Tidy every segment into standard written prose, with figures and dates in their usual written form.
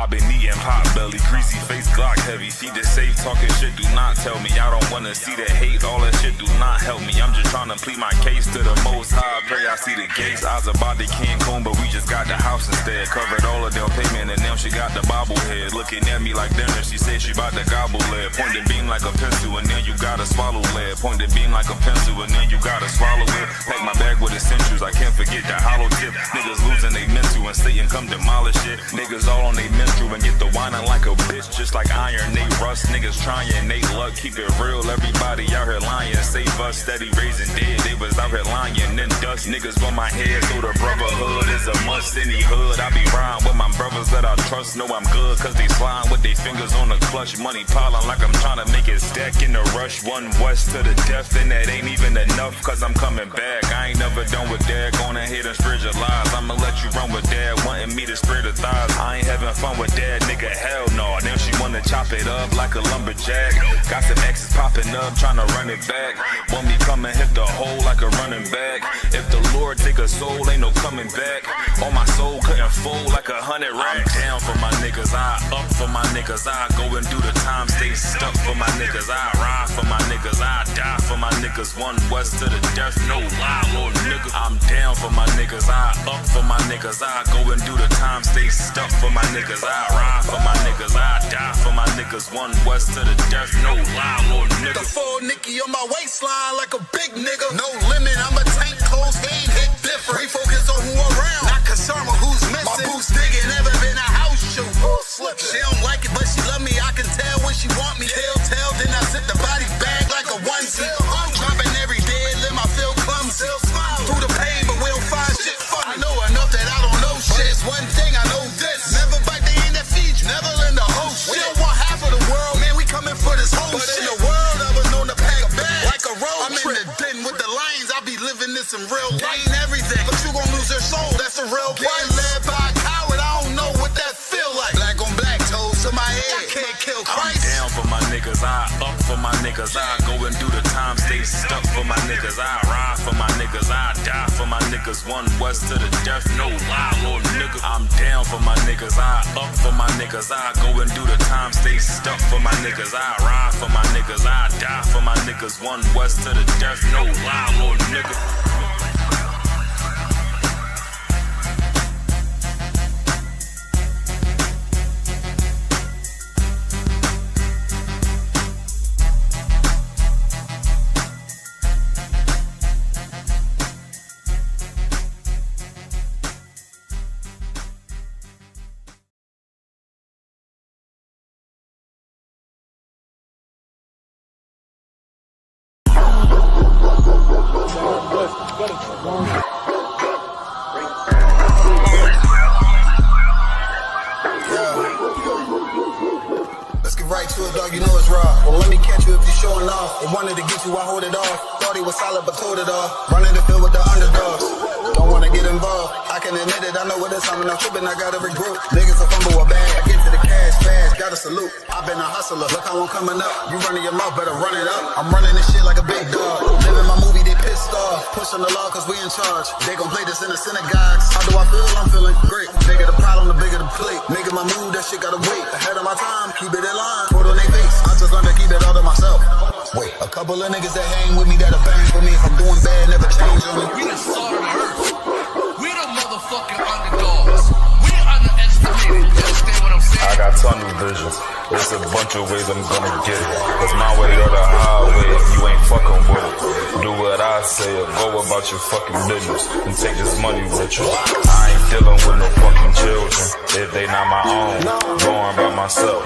I've been eating pot belly, greasy face, Glock heavy. Feed the safe, talking shit, do not tell me. I don't wanna see that hate, all that shit do not help me. I'm just trying to plead my case to the most high. Pray I see the gates. I was about to Cancun, but we just got the house instead. Covered all of them payment and now she got the bobblehead. Looking at me like dinner, she said she about to gobble lead. Point the beam like a pencil and then you gotta swallow lead. Point the beam like a pencil and then you gotta swallow it. Pack my bag with essentials, I can't forget the hollow tip. Niggas losing they mental and Satan come demolish it. Niggas all on they menstrual and get the whining like a bitch. Just like iron, they rust. Niggas trying, they luck. Keep it real, everybody out here lying. Save us, steady raising dead. They was out here lying, then dust. Niggas on my head, so the brotherhood is a must. Any hood, I be riding with my brothers that I trust. Know I'm good, cause they slime with their fingers on the clutch. Money piling like I'm trying to make it stack in the rush. One west to the death, and that ain't even enough, cause I'm coming back. I ain't never done with that, going ahead and spread your lies. I'ma let you run with that, wanting me to spread the thighs. I ain't having fun with that, nigga, hell no. Now she wanna chop it up like a lumberjack. Got some exes popping up, trying to run it back. Want me come and hit the hole like a running back. If the Lord take a soul, ain't no coming back. On my soul couldn't fold like 100 racks. I'm down for my niggas, I up for my niggas. I go and do the time, stay stuck for my niggas. I ride for my niggas, I die for my niggas. One west to the death, no lie, Lord nigga. I'm down for my niggas, I up for my niggas. I go and do the time, stay stuck for my niggas. I ride for my niggas, I die for my niggas. One west to the death, no lie, Lord nigga. The full Nicky on my waistline like a big nigga. No limit, I'm a tank, close game, hit different. We focus on who around, not concerned with who's missing. My boots digging, never been a house shoe. She don't like it, but she love me. I can tell when she want me. Tell, then I zip the body bag like a onesie. I'm dropping every day, let my feel clumsy. Through the pain, but we don't find shit funny. I know enough that I don't know shit. It's one thing I know this. Never bite the hand that feeds you. Never lend a whole shit. We don't want half of the world, man. We coming for this whole but shit. But in the world, I was known to pack a bag like a road I'm trip. In the den with the lions. I be living this in real life. Ain't everything, but you gon' lose your soul. That's a real price. Getting led by a coward. I don't know what that feel like. Black on black, toes to my head. I can't kill Christ. I'm down for my niggas, I up for my niggas. I go and do the time, stay stuck for my niggas. I ride for my niggas, I die for my niggas. One west to the death, no lie, Lord nigga. I'm down for my niggas, I up for my niggas. I go and do the time, stay stuck for my niggas. I ride for my niggas, I die for my niggas. One west to the death, no lie, Lord nigga. Let's get right to it, dog. You know it's raw. Well, let me catch you if you're showing off. They wanted to get you, I hold it off. Thought he was solid, but told it off. Running the field with the underdogs. Don't wanna get involved. I can admit it, I know what it's. I'm not tripping, I gotta regroup. Niggas a fumble a bag. I get to the cash fast, gotta salute. I've been a hustler. Look how I'm coming up. You running your mouth, better run it up. I'm running this shit like a big dog. Living my movie, they pissed off. Pushing the law, cause we in charge. They gon' play this in the synagogues. How do I feel? I'm feeling great. Bigger the problem, the bigger the plate. Making my move, that shit gotta wait. Ahead of my time, keep it in line. Put on their face. I just learned to keep it all to myself. Wait, a couple of niggas that hang with me that'll bang for me. If I'm doing bad, never change on me. We the salt of the earth. We the motherfucking underdogs. We underestimated. You understand what I'm saying? I got tunnel vision. There's a bunch of ways I'm gonna get it. It's my way or the highway if you ain't fucking with it. Do what I say or go about your fucking business and take this money with you. I ain't dealing with no fucking children if they not my own. Going by myself,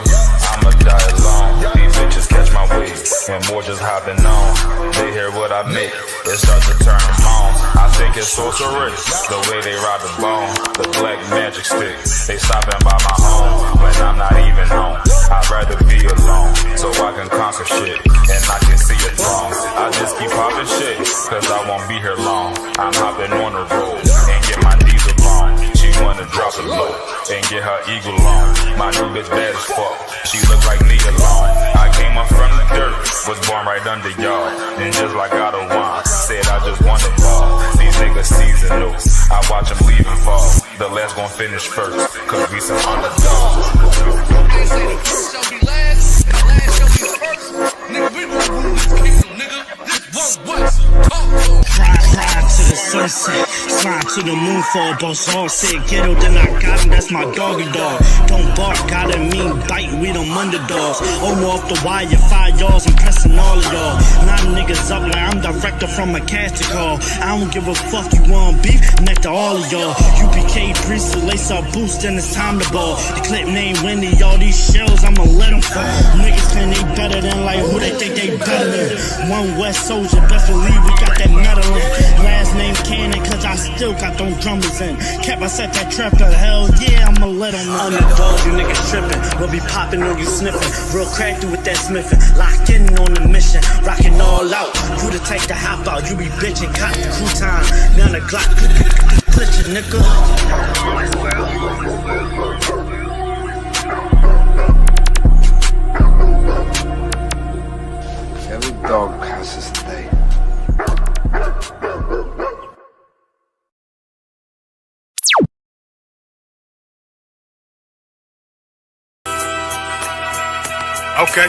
I'ma die alone. These bitches catch my wave and more just hopping on. They hear what I make, it starts to turn them on. I think it's sorcery, the way they ride the bone. The black magic stick, they stopping by my home when I'm not even home. I'd rather be alone, so I can conquer shit, and I can see it wrong. I just keep popping shit, cause I won't be here long. I'm hopping on the road, and get my knees along. She wanna drop it low, and get her eagle on. My new bitch bad as fuck, she look like me alone. I came up from the dirt, was born right under y'all. And just like God of wine, said I just want it all. These niggas nigga seasonal. I watch him leave and fall. The last gon' finish first, cause we some underdogs. I say the first shall be last, and the last shall be first. Nigga, we gon' rule this kingdom, nigga. This one West. Talk to him. Ride to the sunset, slide to the moon for a boss. All said ghetto, then I got him, that's my doggy dog. Don't bark, gotta mean bite, we them underdogs. Over off the wire, 5 yards, I'm pressing all of y'all. 9 niggas up like I'm director from a casting call. I don't give a fuck, you want beef, neck to all of y'all. UPK priests, lace up boost, then it's time to ball. The clip name Winnie, all these shells, I'ma let them fall. Niggas claim they better than like who they think they better than. One West soldier, best believe we got that metal in. Last name Cannon, cause I still got them drummers in. Kept I set that trap to hell, yeah, I'ma let them know. Underdogs, you niggas tripping. We'll be popping on you sniffing. Real crafty with that smithing. Lock in on the mission. Rockin' all out. You the type to hop out. You be bitchin'. Cop the crew time. Now the Glock. Glitch it, nigga. Every dog has his day. Okay.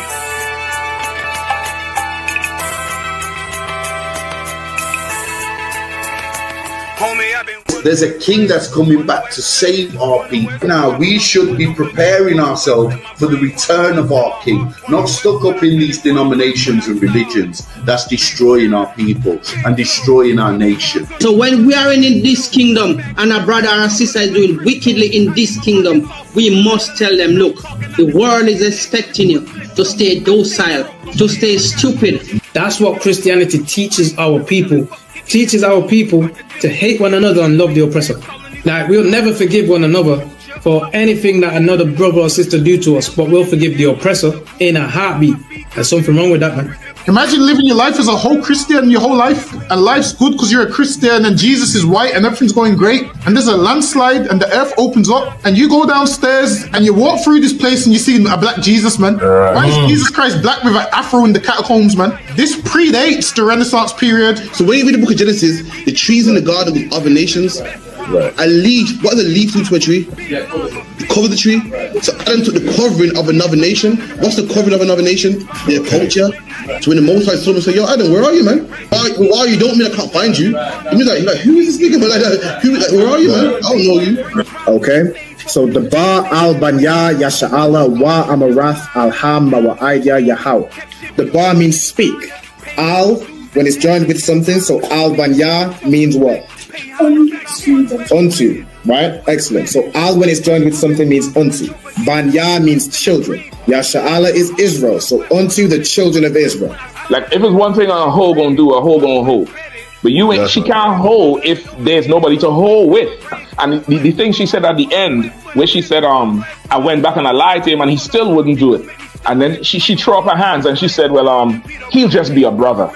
Homie, I've been. There's a king that's coming back to save our people. Now, we should be preparing ourselves for the return of our king, not stuck up in these denominations and religions that's destroying our people and destroying our nation. So when we are in this kingdom and our brother or sister is doing wickedly in this kingdom, we must tell them, look, the world is expecting you to stay docile, to stay stupid. That's what Christianity teaches our people. Teaches our people to hate one another and love the oppressor. Like, we'll never forgive one another for anything that another brother or sister do to us, but we'll forgive the oppressor in a heartbeat. There's something wrong with that, man. Imagine living your life as a whole Christian your whole life, and life's good because you're a Christian and Jesus is white and everything's going great, and there's a landslide and the earth opens up and you go downstairs and you walk through this place and you see a black Jesus, man. Why is Jesus Christ black with an afro in the catacombs, man? This predates the Renaissance period. So when you read the book of Genesis, the trees in the garden with other nations, a leaf, what does a leaf do to a tree? Cover the tree. So Adam took the covering of another nation. What's the covering of another nation? Their culture. So when the Most High saw him and said, yo, Adam, where are you, man? Why are you? Don't mean I can't find you. It means like who is this nigga, man? Where are you, man? I don't know you. Okay. So the Ba al Banya Yasha'ala wa Amarath al Ham wa Idea Yahweh. The Ba means speak. Al, when it's joined with something, so al Banya means what? Unto, right? Excellent. So al when it's joined with something means unto. Banya means children. Yasha'ala is Israel. So unto the children of Israel. Like if it's one thing a hoe gonna do, a hoe gonna hold. But you ain't. She can't hold if there's nobody to hold with. And the thing she said at the end, where she said, I went back and I lied to him and he still wouldn't do it. And then she threw up her hands and she said, well, he'll just be a brother.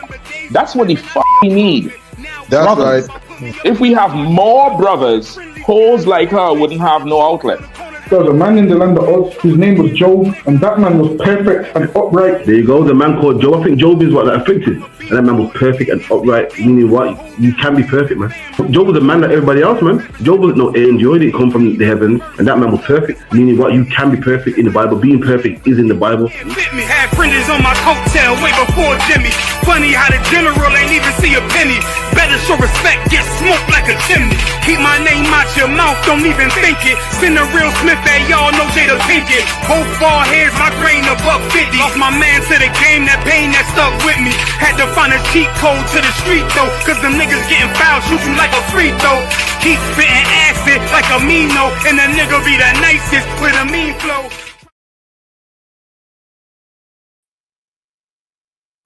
That's what he need. That's brothers. Right. If we have more brothers, hoes like her wouldn't have no outlet. There was a man in the land of Oz whose name was Job, and that man was perfect and upright. There you go, the man called Job. I think Job is what that afflicted. And that man was perfect and upright. Meaning what? You can be perfect, man. Job was a man like everybody else, man. Job wasn't no angel, he didn't come from the heavens. And that man was perfect. Meaning what? You can be perfect in the Bible. Being perfect is in the Bible. Had fringes on my coattail way before Jimmy. Funny how the general ain't even see a penny. Better show respect, get smoked like a chimney. Keep my name out your mouth, don't even think it. Send a real Smith at y'all, know Jada Pinkett. Whole ball heads, my grain above 50. Lost my man to the game, that pain that stuck with me. Had to find a cheat code to the street though, cause them niggas getting foul, shoot you like a free throw. Keep spitting acid like a Mino, and the nigga be the nicest with a mean flow.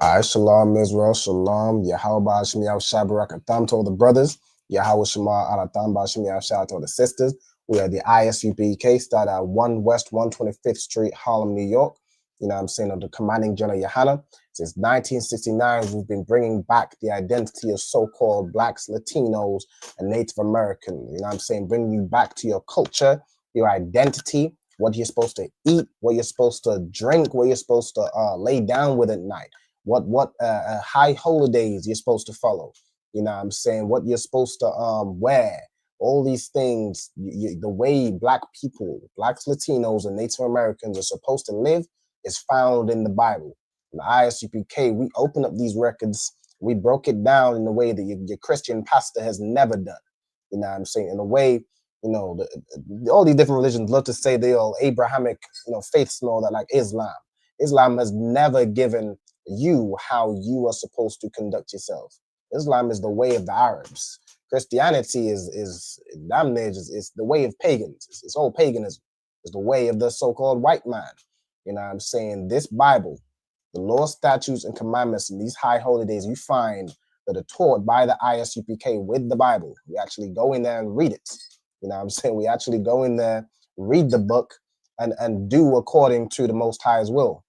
Alright, shalom Israel, shalom, Yahweh Shemi Shabarakatam to all the brothers, Yahweh Shema Alatam Shemi shout out to all the sisters. We are the ISUPK, start at 1 West 125th Street, Harlem, New York. You know what I'm saying, of the commanding General Yohana. Since 1969, we've been bringing back the identity of so-called blacks, Latinos, and Native American. You know what I'm saying, bringing you back to your culture, your identity, what you're supposed to eat, what you're supposed to drink, what you're supposed to lay down with at night. What high holidays you're supposed to follow. You know what I'm saying? What you're supposed to wear, all these things, the way black people, blacks, Latinos, and Native Americans are supposed to live is found in the Bible. In the ISUPK, we open up these records, we broke it down in a way that your Christian pastor has never done. You know what I'm saying? In a way, you know, all these different religions love to say they're all Abrahamic, you know, faiths and all that, like Islam. Islam has never given you how you are supposed to conduct yourself. Islam is the way of the Arabs. Christianity is damn near is the way of pagans. It's all paganism. It's the way of the so-called white man. You know what I'm saying? This Bible, the laws, statutes, and commandments in these high holy days you find that are taught by the ISUPK with the Bible. We actually go in there and read it. You know what I'm saying? We actually go in there, read the book, and do according to the Most High's will.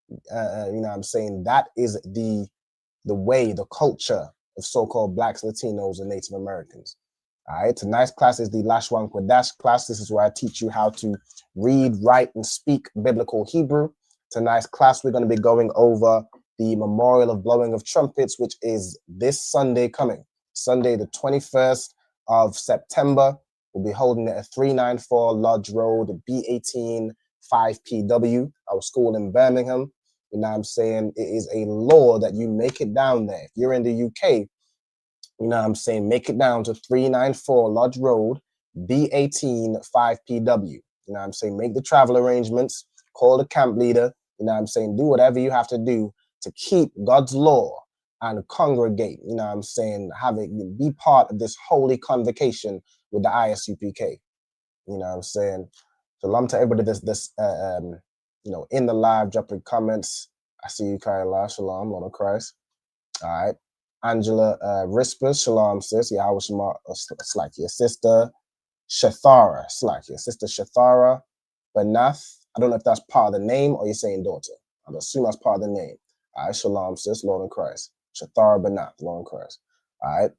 You know what I'm saying? That is the way, the culture of so-called blacks, Latinos, and Native Americans. All right, tonight's class is the Lashawan Qadash class. This is where I teach you how to read, write, and speak biblical Hebrew. Tonight's class, we're going to be going over the memorial of blowing of trumpets, which is this Sunday coming. Sunday, the 21st of September. We'll be holding it at 394 Lodge Road, B18 5PW, our school in Birmingham. You know what I'm saying? It is a law that you make it down there. If you're in the UK, you know what I'm saying, make it down to 394 Lodge Road, B18 5PW. You know what I'm saying? Make the travel arrangements, call the camp leader, you know what I'm saying? Do whatever you have to do to keep God's law and congregate, you know what I'm saying? Be part of this holy convocation with the ISUPK. You know what I'm saying? Shalom to everybody you know, in the live, dropping comments. I see you, Kyla. Shalom, Lord of Christ. All right. Angela Rispers, shalom, sis. Yahweh Shema, Slack, your sister. Shathara, Slack, your sister Shathara Banath. I don't know if that's part of the name or you're saying daughter. I'm assuming that's part of the name. All right, shalom, sis, Lord in Christ. Shathara Banath, Lord in Christ. All right.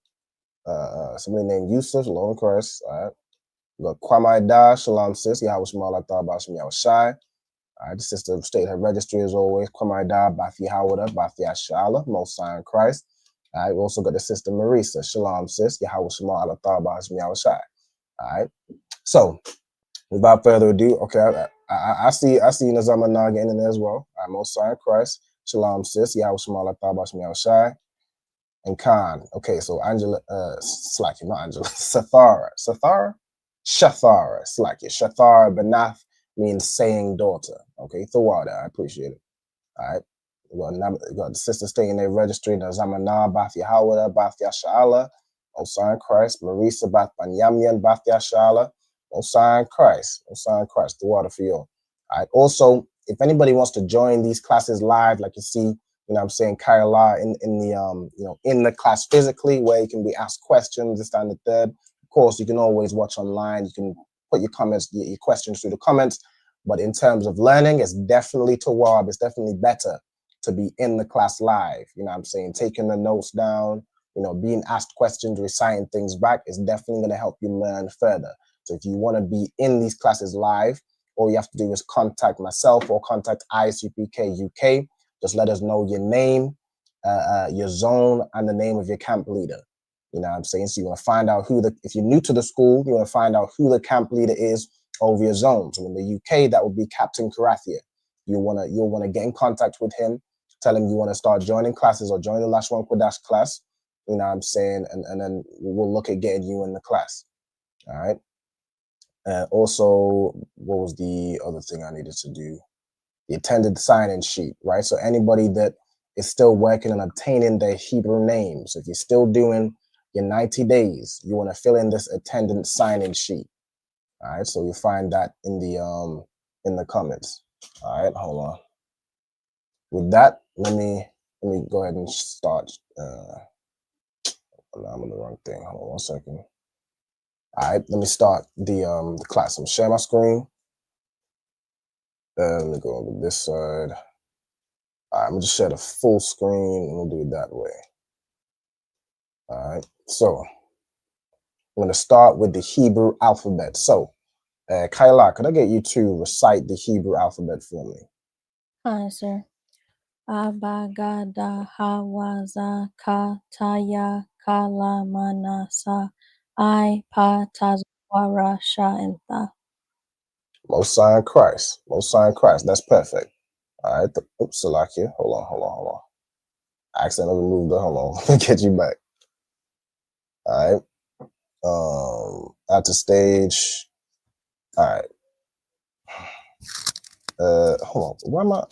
Somebody named Yusuf, Lord in Christ. All right. We got Kwamai Da, shalom, sis. Yahweh Shema, Bashim Yahweh Shai. All right, the sister state her registry as always. Kwamai Da, Bathi Hawada, Bathi Ashala, Most High in Christ. All right, we also got the sister Marisa. Shalom, sis. Yahweh Shema, Allah Bashim Yahweh Shai. All right. So, without further ado, okay, I see Nazama Na getting in there as well. All right, Most High in Christ. Shalom, sis. Yahweh Shema, Allah Bashim Yahweh Shai. And Khan. Okay, so Angela, Slacky, not Angela. Shathara, Slacky. Shathara Banath means saying daughter. Okay, Thawada, I appreciate it. All right. We got the sister staying there registering the Zamana, Bath Yahawada, Bath Yashala, Osan Christ, Marisa, Bath Banyamian, Bath Yashala, Osan Christ, the water for you. All right. Also, if anybody wants to join these classes live, like you see, you know what I'm saying, Kyla in the you know, in the class physically, where you can be asked questions, this, that, and the third. Of course, you can always watch online. You can put your comments, your questions through the comments. But in terms of learning, it's definitely Tawab. It's definitely better to be in the class live. You know what I'm saying? Taking the notes down, you know, being asked questions, reciting things back is definitely going to help you learn further. So if you want to be in these classes live, all you have to do is contact myself or contact ISUPK UK. Just let us know your name, your zone, and the name of your camp leader. You know what I'm saying? So you want to find out if you're new to the school, you want to find out who the camp leader is over your zone. So in the UK, that would be Captain Karathia. You'll want to get in contact with him, tell him you want to start joining classes or join the Lashawan Qadash class. You know what I'm saying? And then we'll look at getting you in the class. All right. Also, what was the other thing I needed to do? The attended sign-in sheet, right? So anybody that is still working on obtaining their Hebrew names, if you're still doing your 90 days, you want to fill in this attendance sign-in sheet. All right, so you'll find that in the comments. All right, hold on. With that, let me go ahead and start. I'm on the wrong thing. Hold on 1 second. All right, let me start the class. I'm sharing my screen. Let me go over this side. All right, I'm gonna just share the full screen and we'll do it that way. All right, so I'm gonna start with the Hebrew alphabet. So, Kyla, could I get you to recite the Hebrew alphabet for me? Hi, sir. Abagada Hawaza Kataya Kalamanasa I Patazwarasha and Tha. Most High in Christ. Most High in Christ. That's perfect. All right. Oops, Salakia. Hold on. I accidentally removed the. Hold on. Let me get you back. All right. At the stage. All right. Hold on. Why am I?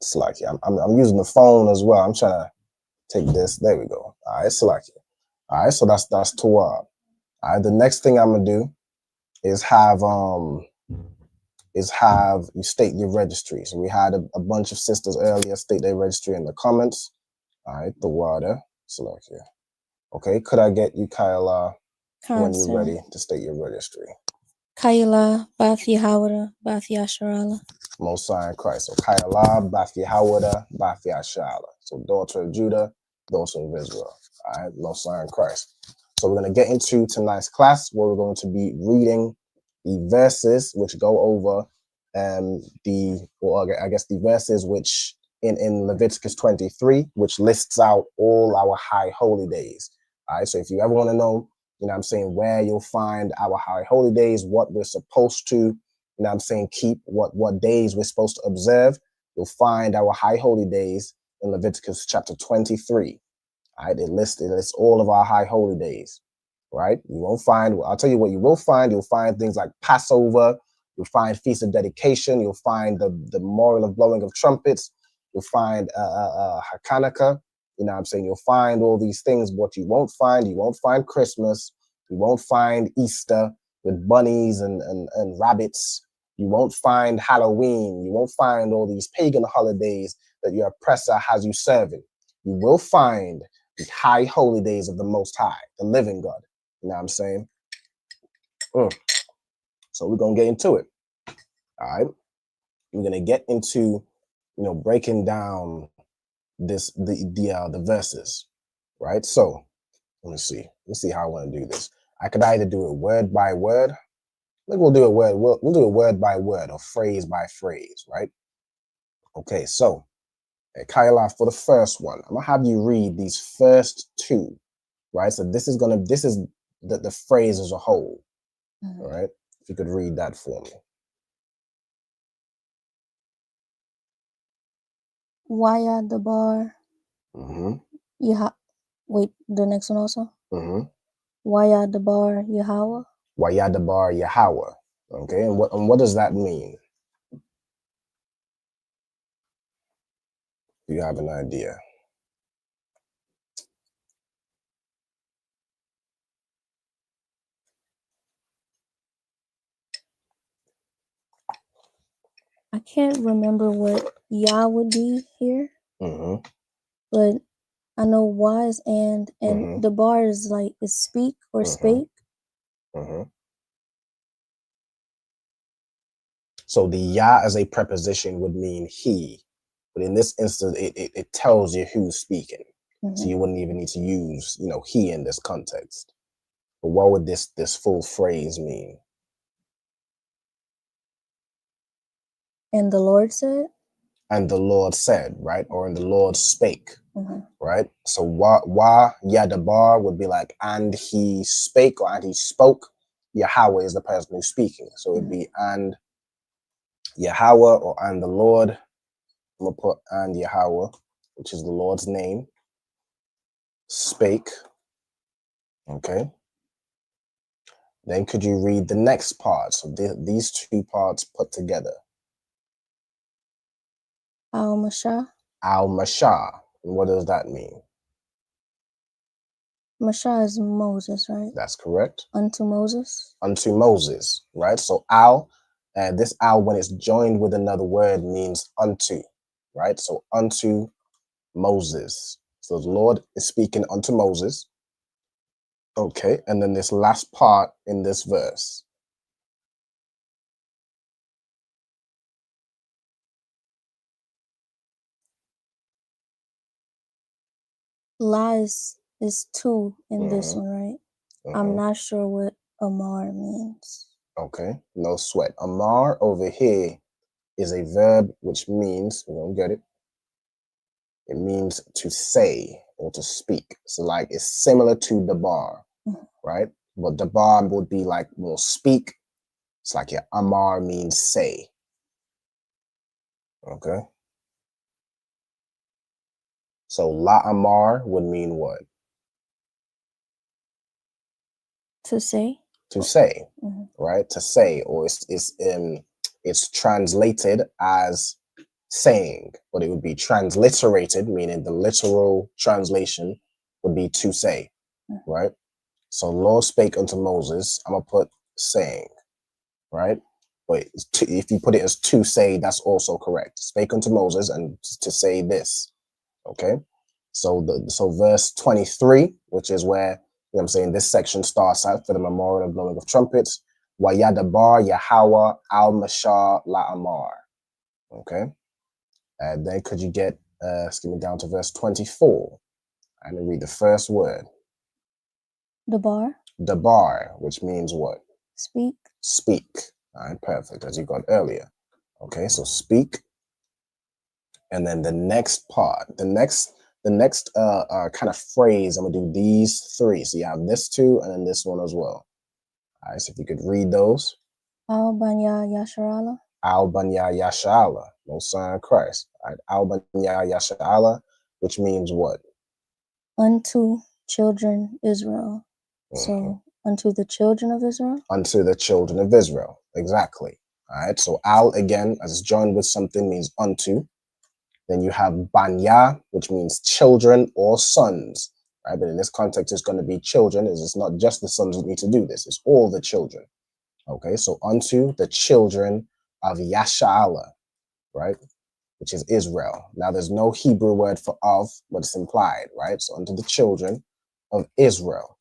Salakia. I'm using the phone as well. I'm trying to take this. There we go. All right. Salakia. All right. So that's Torah. All right. The next thing I'm gonna do is have you state your registry. So we had a bunch of sisters earlier state their registry in the comments. All right, the water. Select here. Okay, could I get you, Kyla, when you're ready to state your registry? Kyla, Bath Yahawada, Bath Yasharala. Most High in Christ. So Kyla, Bath Yahawada, Bath Yasharala. So daughter of Judah, daughter of Israel. All right, Most High in Christ. So we're going to get into tonight's class where we're going to be reading the verses which go over the verses which in Leviticus 23, which lists out all our high holy days. All right, so if you ever want to know, you know what I'm saying, where you'll find our high holy days, what we're supposed to, you know what I'm saying, keep, what days we're supposed to observe, you'll find our high holy days in Leviticus chapter 23. All right, it lists all of our high holy days, right? You won't find, I'll tell you what you will find. You'll find things like Passover. You'll find Feast of Dedication. You'll find the memorial of blowing of trumpets. You'll find Hanukkah. You know what I'm saying? You'll find all these things. What you won't find Christmas. You won't find Easter with bunnies and rabbits. You won't find Halloween. You won't find all these pagan holidays that your oppressor has you serving. You will find the high holy days of the Most High, the living God. You know what I'm saying? So we're going to get into it. All right. We're going to get into, breaking down the verses, right? So let me see how I want to do this. I could either do it word by word. I think we'll do it we'll do it word by word or phrase by phrase, right? Okay, so Kyla, for the first one, I'm gonna have you read these first two, right? So this is the phrase as a whole. All right. If you could read that for me. Waya the bar. Wait, the next one also. Waya the bar Yahweh. Waya the bar Yahweh. Okay, and what does that mean? Do you have an idea? I can't remember what Yah would be here, but I know wise and the bar is like is speak or spake. So the Yah as a preposition would mean he, but in this instance, it tells you who's speaking. So you wouldn't even need to use, he in this context. But what would this full phrase mean? And the Lord said? And the Lord said, right? Or and the Lord spake, right? So wa yadabar would be like, and he spake or and he spoke. Yahweh is the person who's speaking. So it'd be and Yahweh or and the Lord. I'm going to put and Yahweh, which is the Lord's name. Spake. Okay. Then could you read the next part? So these two parts put together. Al-Mashah. Al-Mashah. And what does that mean? Mashah is Moses, right? That's correct. Unto Moses. Unto Moses, right? So this al, when it's joined with another word, means unto, right? So unto Moses. So the Lord is speaking unto Moses. Okay, and then this last part in this verse. La is two in this one, right? I'm not sure what Amar means. Okay, no sweat. Amar over here is a verb which means, you don't get it. It means to say, or to speak. So like it's similar to dabar, right? But dabar would be like more speak. It's like your amar means say. Okay. So la amar would mean what? To say. To say, right? To say, or it's translated as saying, but it would be transliterated, meaning the literal translation would be to say, right? So Lord spake unto Moses, I'm gonna put saying, right? But if you put it as to say, that's also correct. Spake unto Moses and to say this, okay? So so verse 23, which is where, you know what I'm saying, this section starts out for the memorial of blowing of trumpets. Wayadabar Yahweh al-Mashar la-Amar. Okay? And then could you get, skimming down to verse 24, and read the first word. Dabar. Dabar, which means what? Speak. Speak. All right, perfect, as you got earlier. Okay, so speak. And then the next part, the next kind of phrase, I'm gonna do these three. So you have this two and then this one as well. All right, so if you could read those. Al Banya Yasharala. Al Banya Yashala, no sign of Christ. All right, Al Banya Yashala, which means what? Unto children Israel. So unto the children of Israel? Unto the children of Israel, exactly. All right, so al again, as it's joined with something, means unto. Then you have banya, which means children or sons, right? But in this context, it's going to be children. It's not just the sons that need to do this. It's all the children. Okay, so unto the children of Yasha'ala, right? Which is Israel. Now, there's no Hebrew word for of, but it's implied, right? So unto the children of Israel.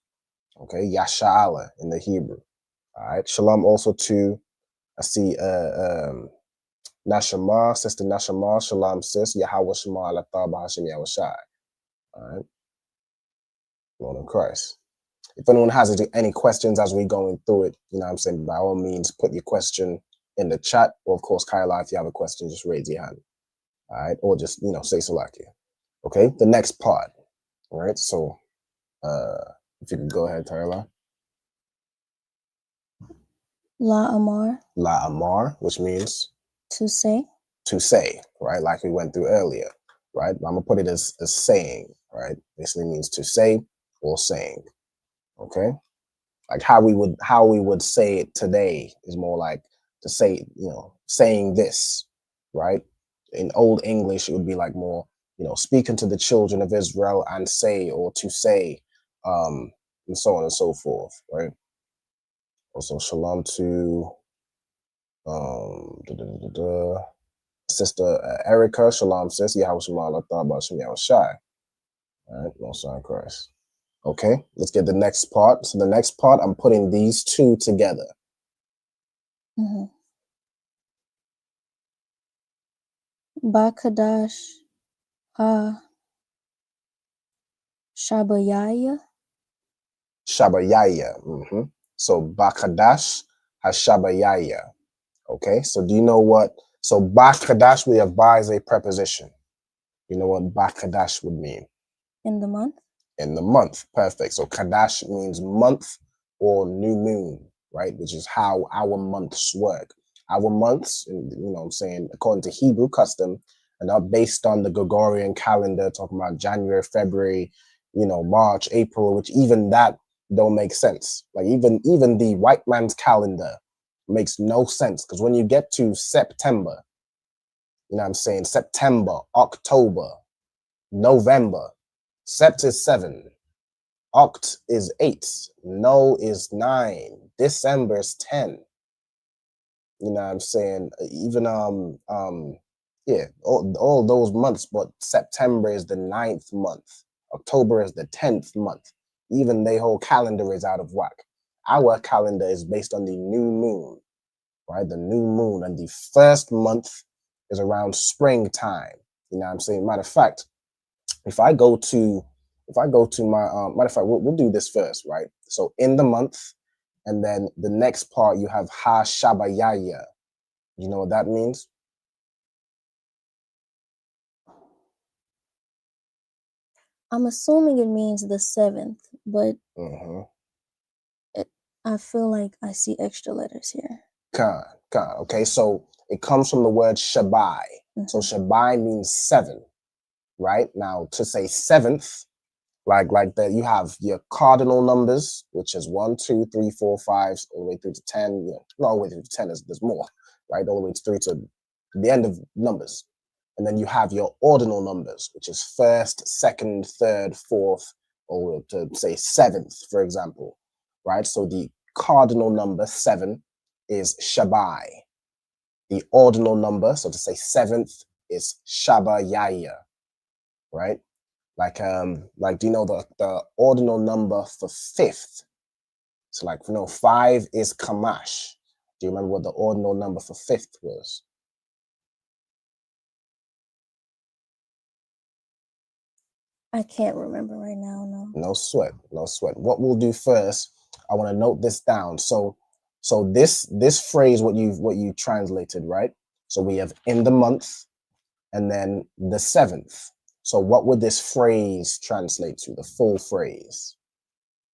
Okay, Yasha'ala in the Hebrew. All right, shalom also to, I see, Nashama, Sister Nashama, Shalom sis, Yahweh Shema Alatha Bahashim Yahushai. All right. Lord of Christ. If anyone has any questions as we're going through it, you know what I'm saying, by all means, put your question in the chat. Or of course, Kyla, if you have a question, just raise your hand. All right. Or just, you know, say Salakia. Okay. The next part. All right. So if you could go ahead, Kyla. La Amar. La Amar, which means? To say. To say, right? Like we went through earlier, right? I'm gonna put it as saying, right? Basically means to say or saying. Okay. Like how we would say it today is more like to say, you know, saying this, right? In Old English, it would be like more, you know, speaking to the children of Israel and say, or to say, and so on and so forth, right? Also, shalom to Sister Erica, shalom sis, Yahweh Shema Alatha Bahashim Yahushai. All right, no sign of Christ. Okay, let's get the next part. So the next part, I'm putting these two together. Bakadash ha Shabayaya. Shabayaya. So Bakadash Hashabayaya. Okay, so do you know what? So Bakadash, we have ba as a preposition. You know what Bakadash would mean? In the month. In the month, perfect. So Kadash means month or new moon, right? Which is how our months work. Our months, you know what I'm saying, according to Hebrew custom, and are based on the Gregorian calendar, talking about January, February, you know, March, April, which even that don't make sense. Like even the white man's calendar makes no sense, because when you get to September, you know what I'm saying, September, October, November, Sept is 7, Oct is 8, No is 9, December is 10. You know what I'm saying? Even yeah, all those months, but September is the 9th month, October is the 10th month. Even their whole calendar is out of whack. Our calendar is based on the new moon, right? The new moon, and the first month is around springtime. You know what I'm saying? Matter of fact, if I go to my matter of fact, we'll do this first, right? So in the month, and then the next part you have Ha Shabayaya. You know what that means? I'm assuming it means the 7th, but I feel like I see extra letters here. Okay, so it comes from the word Shabai. So Shabai means 7, right? Now to say 7th, like that, you have your cardinal numbers, which is 1, 2, 3, 4, 5, all the way through to 10. You know, not all the way through to 10, there's more, right? All the way through to the end of numbers. And then you have your ordinal numbers, which is 1st, 2nd, 3rd, 4th, or to say 7th, for example, right? So the cardinal number 7 is Shabai. The ordinal number, so to say 7th, is Shabayaya, right? Like do you know the ordinal number for 5th? So like, 5 is Kamash. Do you remember what the ordinal number for 5th was? I can't remember right now, no. No sweat. What we'll do first, I want to note this down. So this phrase, what you translated, right? So we have in the month and then the 7th. So what would this phrase translate to, the full phrase?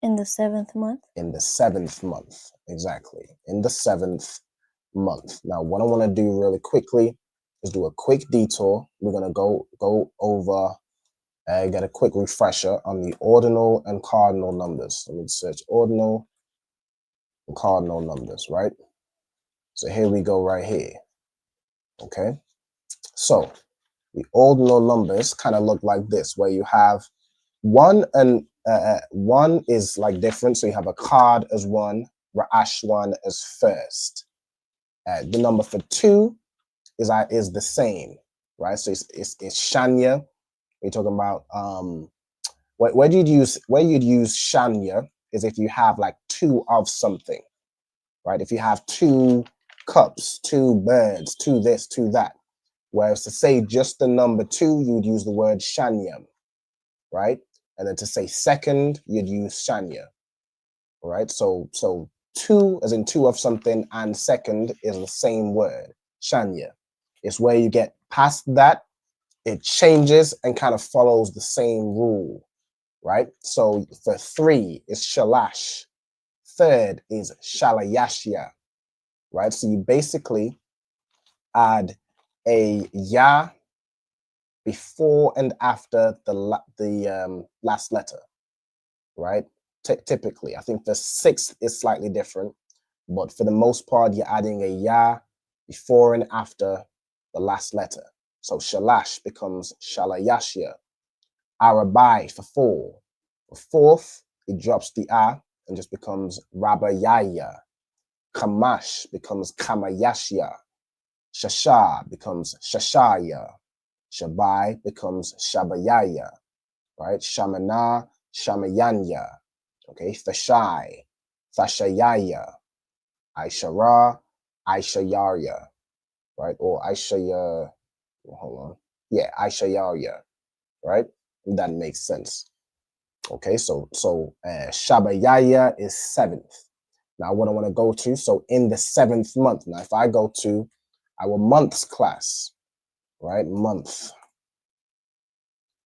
In the 7th month? In the 7th month, exactly. In the 7th month. Now, what I want to do really quickly is do a quick detour. We're going to go over, get a quick refresher on the ordinal and cardinal numbers. Let me search ordinal and cardinal numbers, right? So here we go right here. Okay. So the ordinal numbers kind of look like this, where you have 1 and 1 is like different. So you have a card as 1, Ra'ashwan as first. The number for 2 is the same, right? So it's Shanya. We're talking about where you'd use Shanya is if you have like 2 of something, right? If you have 2 cups, 2 birds, 2 this, 2 that. Whereas to say just the number 2, you'd use the word Shanyam, right? And then to say second, you'd use Shanya, right? So 2, as in 2 of something, and second is the same word, Shanya. It's where you get past that, it changes and kind of follows the same rule, right? So for 3 is Shalash, third is Shalayashya, right? So you basically add a ya before and after the last letter, right? Typically, I think the 6th is slightly different, but for the most part, you're adding a ya before and after the last letter. So Shalash becomes Shalayashya. Arabai for 4. For 4th, it drops the a and just becomes Rabayaya. Kamash becomes Kamayashya. Shasha becomes Shashaya. Shabai becomes Shabayaya, right? Shamana, Shamayanya, okay? Thashai, Thashayaya. Aishara, Aishayarya, right? Or Aishaya, hold on. Yeah, Aishayarya, right? That makes sense. Okay, so Shabayaya is 7th. Now what I want to go to, so in the 7th month, now if I go to our months class, right, month,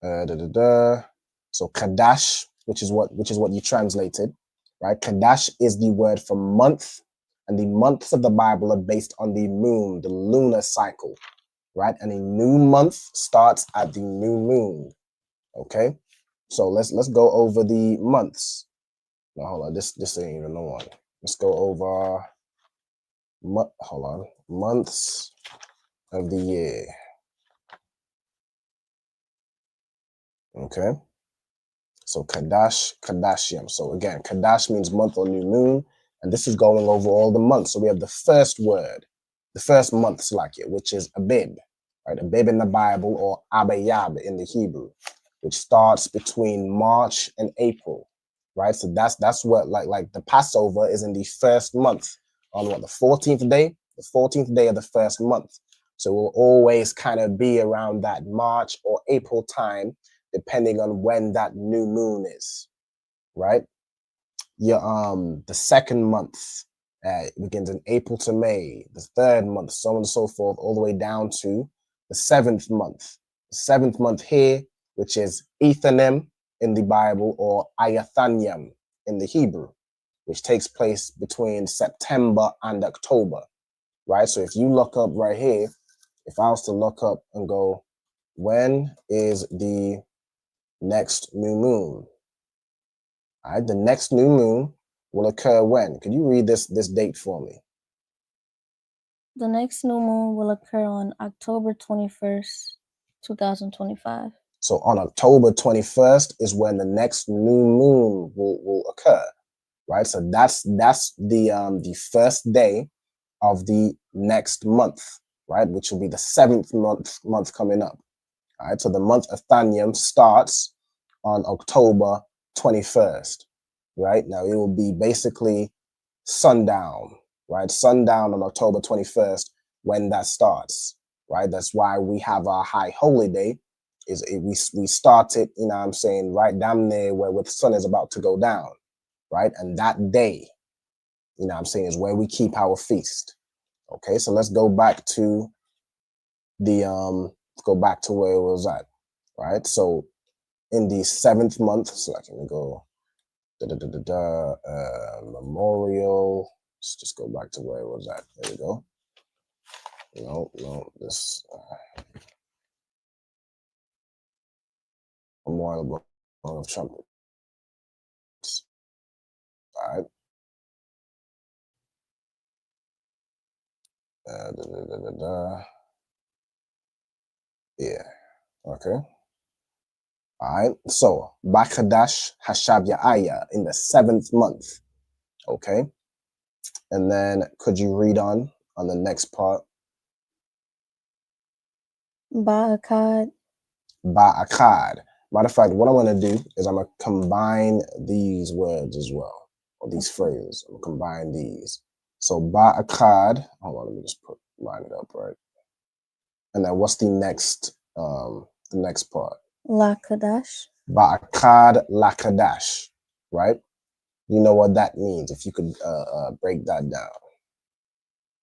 so Qadash, which is what you translated, right? Qadash is the word for month, and the months of the Bible are based on the moon, the lunar cycle, right? And a new month starts at the new moon. Okay, so let's go over the months. No, hold on, this ain't even no one. Let's go over. Hold on, months of the year. Okay, so Qadash, Qadashim. So again, Qadash means month or new moon, and this is going over all the months. So we have the first word, the first month Slakia, which is Abib, right? Abib in the Bible, or Abayab in the Hebrew, which starts between March and April, right? So that's what like the Passover is in the first month on what, the 14th day? The 14th day of the first month. So we'll always kind of be around that March or April time, depending on when that new moon is, right? Your the second month begins in April to May, the 3rd month, so on and so forth, all the way down to the 7th month. The 7th month here, which is Ethanim, in the Bible, or Ayathanyam in the Hebrew, which takes place between September and October, right? So if you look up right here, if I was to look up and go, when is the next new moon? All right, the next new moon will occur when? Could you read this date for me? The next new moon will occur on October 21st, 2025. So on October 21st is when the next new moon will occur, right? So that's the first day of the next month, right? Which will be the 7th month coming up. All right, so the month of Thanyam starts on October 21st, right? Now it will be basically sundown, right? Sundown on October 21st when that starts, right? That's why we have our high holy day. We start it, you know what I'm saying, right down there where the sun is about to go down, right? And that day, you know what I'm saying, is where we keep our feast. Okay, so let's go back to the go back to where it was at, right? So in the 7th month, so I can go memorial. Let's just go back to where it was at. There we go. No, this memorial of Trumpets. All right. Yeah. Okay. All right, so Bakadash Hashabya Aya in the 7th month. Okay, and then could you read on the next part? Ba'akad. Ba'akad. Matter of fact, what I'm going to do is I'm going to combine these words as well, or these phrases. I'm going to combine these. So Ba'akad. Hold on, let me just line it up right. And then what's the next part? Lakadash. Ba'akad Lakadash, right? You know what that means, if you could break that down.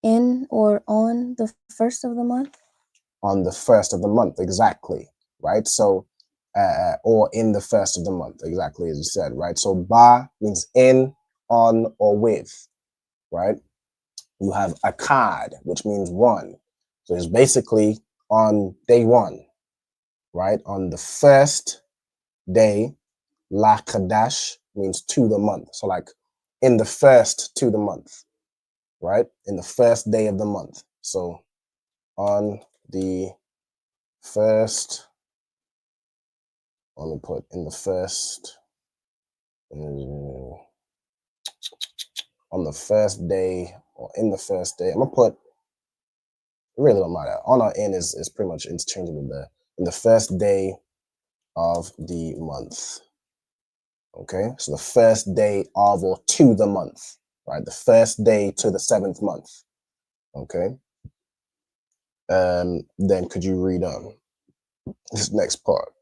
In or on the 1st of the month? On the 1st of the month, exactly, right? So, or in the 1st of the month, exactly as you said, right? So, ba means in, on, or with, right? You have akad, which means one. So it's basically on day one, right? On the first day, la kadash means to the month. So like in the first to the month, right? In the first day of the month. So on the first, let me put in the first, on the first day or in the first day. I'm gonna put, it really don't matter. On or in is pretty much interchangeable there. In the first day of the month. Okay, so the first day of or to the month, right? The first day to the 7th month. Okay. Then could you read on this next part?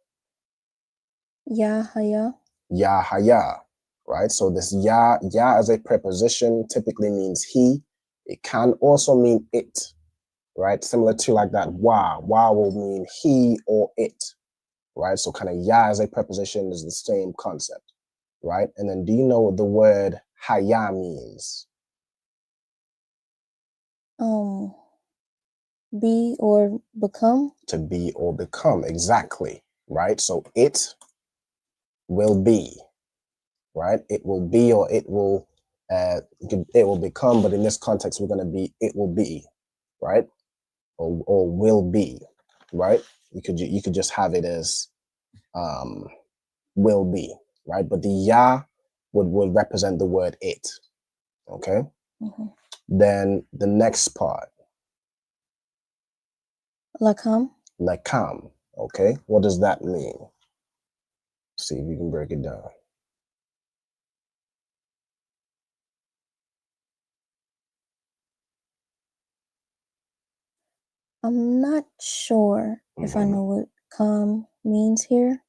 Yahaya. Yahaya, right? So this ya as a preposition typically means he. It can also mean it, right? Similar to like that wa. Wa will mean he or it, right? So kind of ya as a preposition is the same concept, right? And then do you know what the word haya means? Be or become. To be or become, exactly, right? So it will be, right? It will be, or it will become, but in this context, we're going to be, it will be, right? Or will be, right? You could just have it as will be, right? But the ya would represent the word it, okay? Mm-hmm. Then the next part. Lakam. Lakam, okay? What does that mean? See if you can break it down. I'm not sure if I know what kam means here,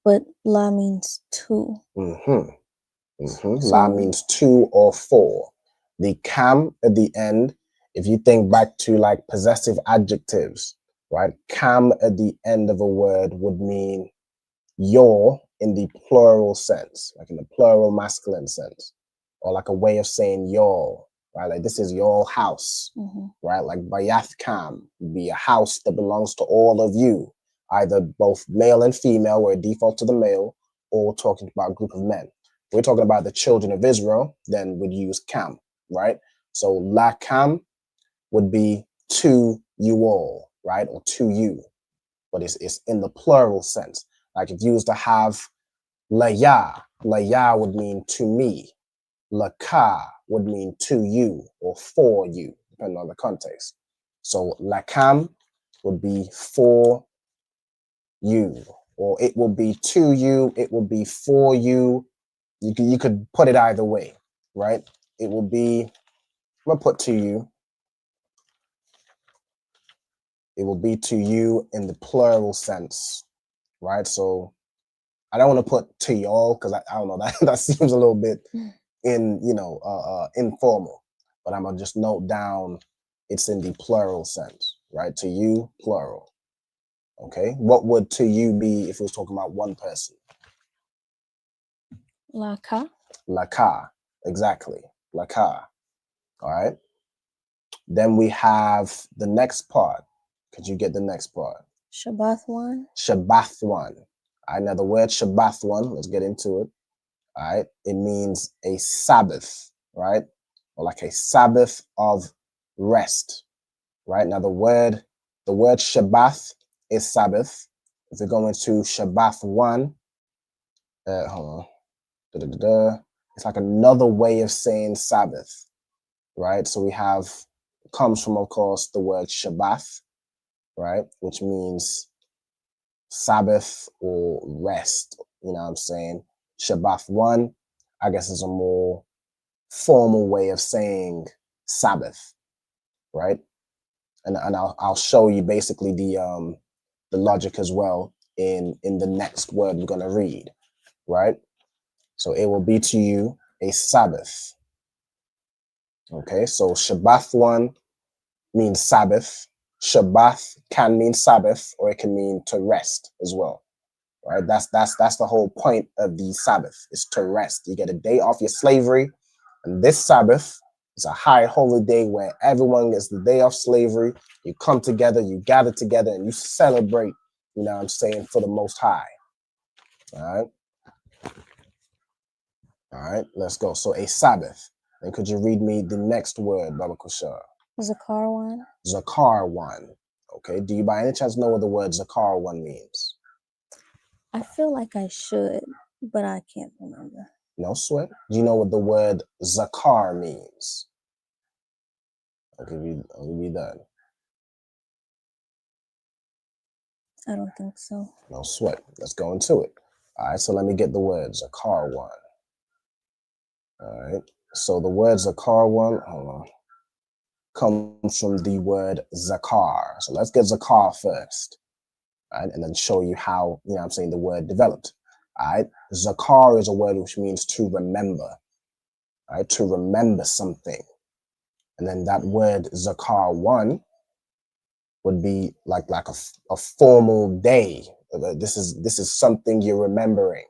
but la means two. La means two or four. The kam at the end, if you think back to like possessive adjectives, right? Kam at the end of a word would mean your in the plural sense, like in the plural masculine sense, or like a way of saying y'all, right? Like this is your house, right? Like Bayath Kam would be a house that belongs to all of you, either both male and female, where it defaults to the male, or talking about a group of men. If we're talking about the children of Israel, then we'd use Kam, right? So La Kam would be to you all, right? Or to you, but it's in the plural sense. Like if you was to have La Ya would mean to me. La Ka would mean to you or for you, depending on the context. So La Kam would be for you, or it will be to you, it will be for you. You could put it either way, right? It will be, I'm gonna put to you. It will be to you in the plural sense, right? So I don't want to put to y'all because I don't know, that seems a little bit informal, but I'm gonna just note down it's in the plural sense, right? To you, plural. Okay, what would to you be if we was talking about one person? La Ka. La Ka, exactly. La Ka. All right. Then we have the next part. Could you get the next part? Shabbathwan. Shabbathwan. All right, now the word Shabbathwan, let's get into it. All right, it means a Sabbath, right? Or like a Sabbath of rest, right? Now the word Shabbath is Sabbath. If we go into Shabbathwan, hold on, it's like another way of saying Sabbath, right? So we have, comes from, of course, the word Shabbath, right? Which means Sabbath or rest, you know what I'm saying? Shabbathwan, I guess, is a more formal way of saying Sabbath, right? And I'll show you basically the logic as well in the next word we're gonna read, right? So it will be to you a Sabbath. Okay, so Shabbathwan means Sabbath. Shabbath can mean Sabbath, or it can mean to rest as well. Right? That's the whole point of the Sabbath, is to rest. You get a day off your slavery, and this Sabbath is a high holy day where everyone gets the day off slavery. You come together, you gather together, and you celebrate, you know what I'm saying, for the Most High. All right. All right, let's go. So a Sabbath. And could you read me the next word, Baba Kushar? Zakarwan. Zakarwan. Okay, do you by any chance know what the word Zakarwan means? I feel like I should, but I can't remember. No sweat. Do you know what the word Zakar means? I'll give you that. I don't think so. No sweat. Let's go into it. All right, so let me get the word Zakarwan. All right, so the word Zakarwan, hold on, comes from the word Zakar. So let's get Zakar first, right? And then show you how, you know what I'm saying, the word developed. All right, Zakar is a word which means to remember, right? To remember something. And then that word Zakar one would be like a formal day. This is something you're remembering.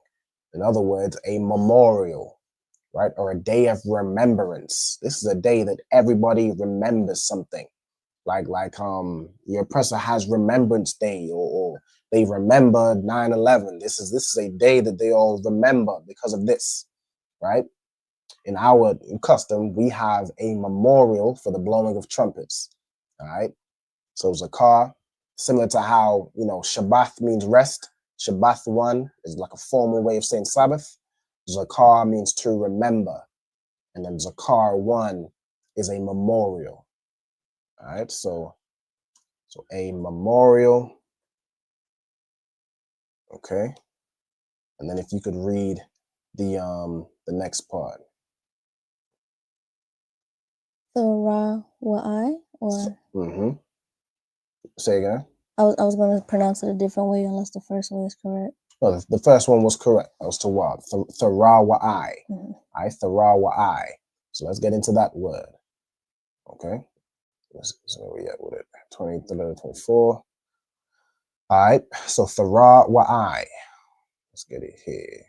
In other words, a memorial, right? Or a day of remembrance. This is a day that everybody remembers something. Like your oppressor has Remembrance Day, or they remember 9/11. This is a day that they all remember because of this, right? In our custom, we have a memorial for the blowing of trumpets. All right. So Zakar, similar to how, you know, Shabbath means rest. Shabbath one is like a formal way of saying Sabbath. Zakar means to remember. And then Zakar one is a memorial. All right. So a memorial. Okay. And then if you could read the next part. Thara Wa'ai, or Say again. I was going to pronounce it a different way unless the first way is correct. No, the first one was correct. That was Tawab. Thara Wa'ai. I Thara Wa'ai. So let's get into that word. Okay. So where we at with it? 23, 24. All right. So Thara Wa'ai. Let's get it here.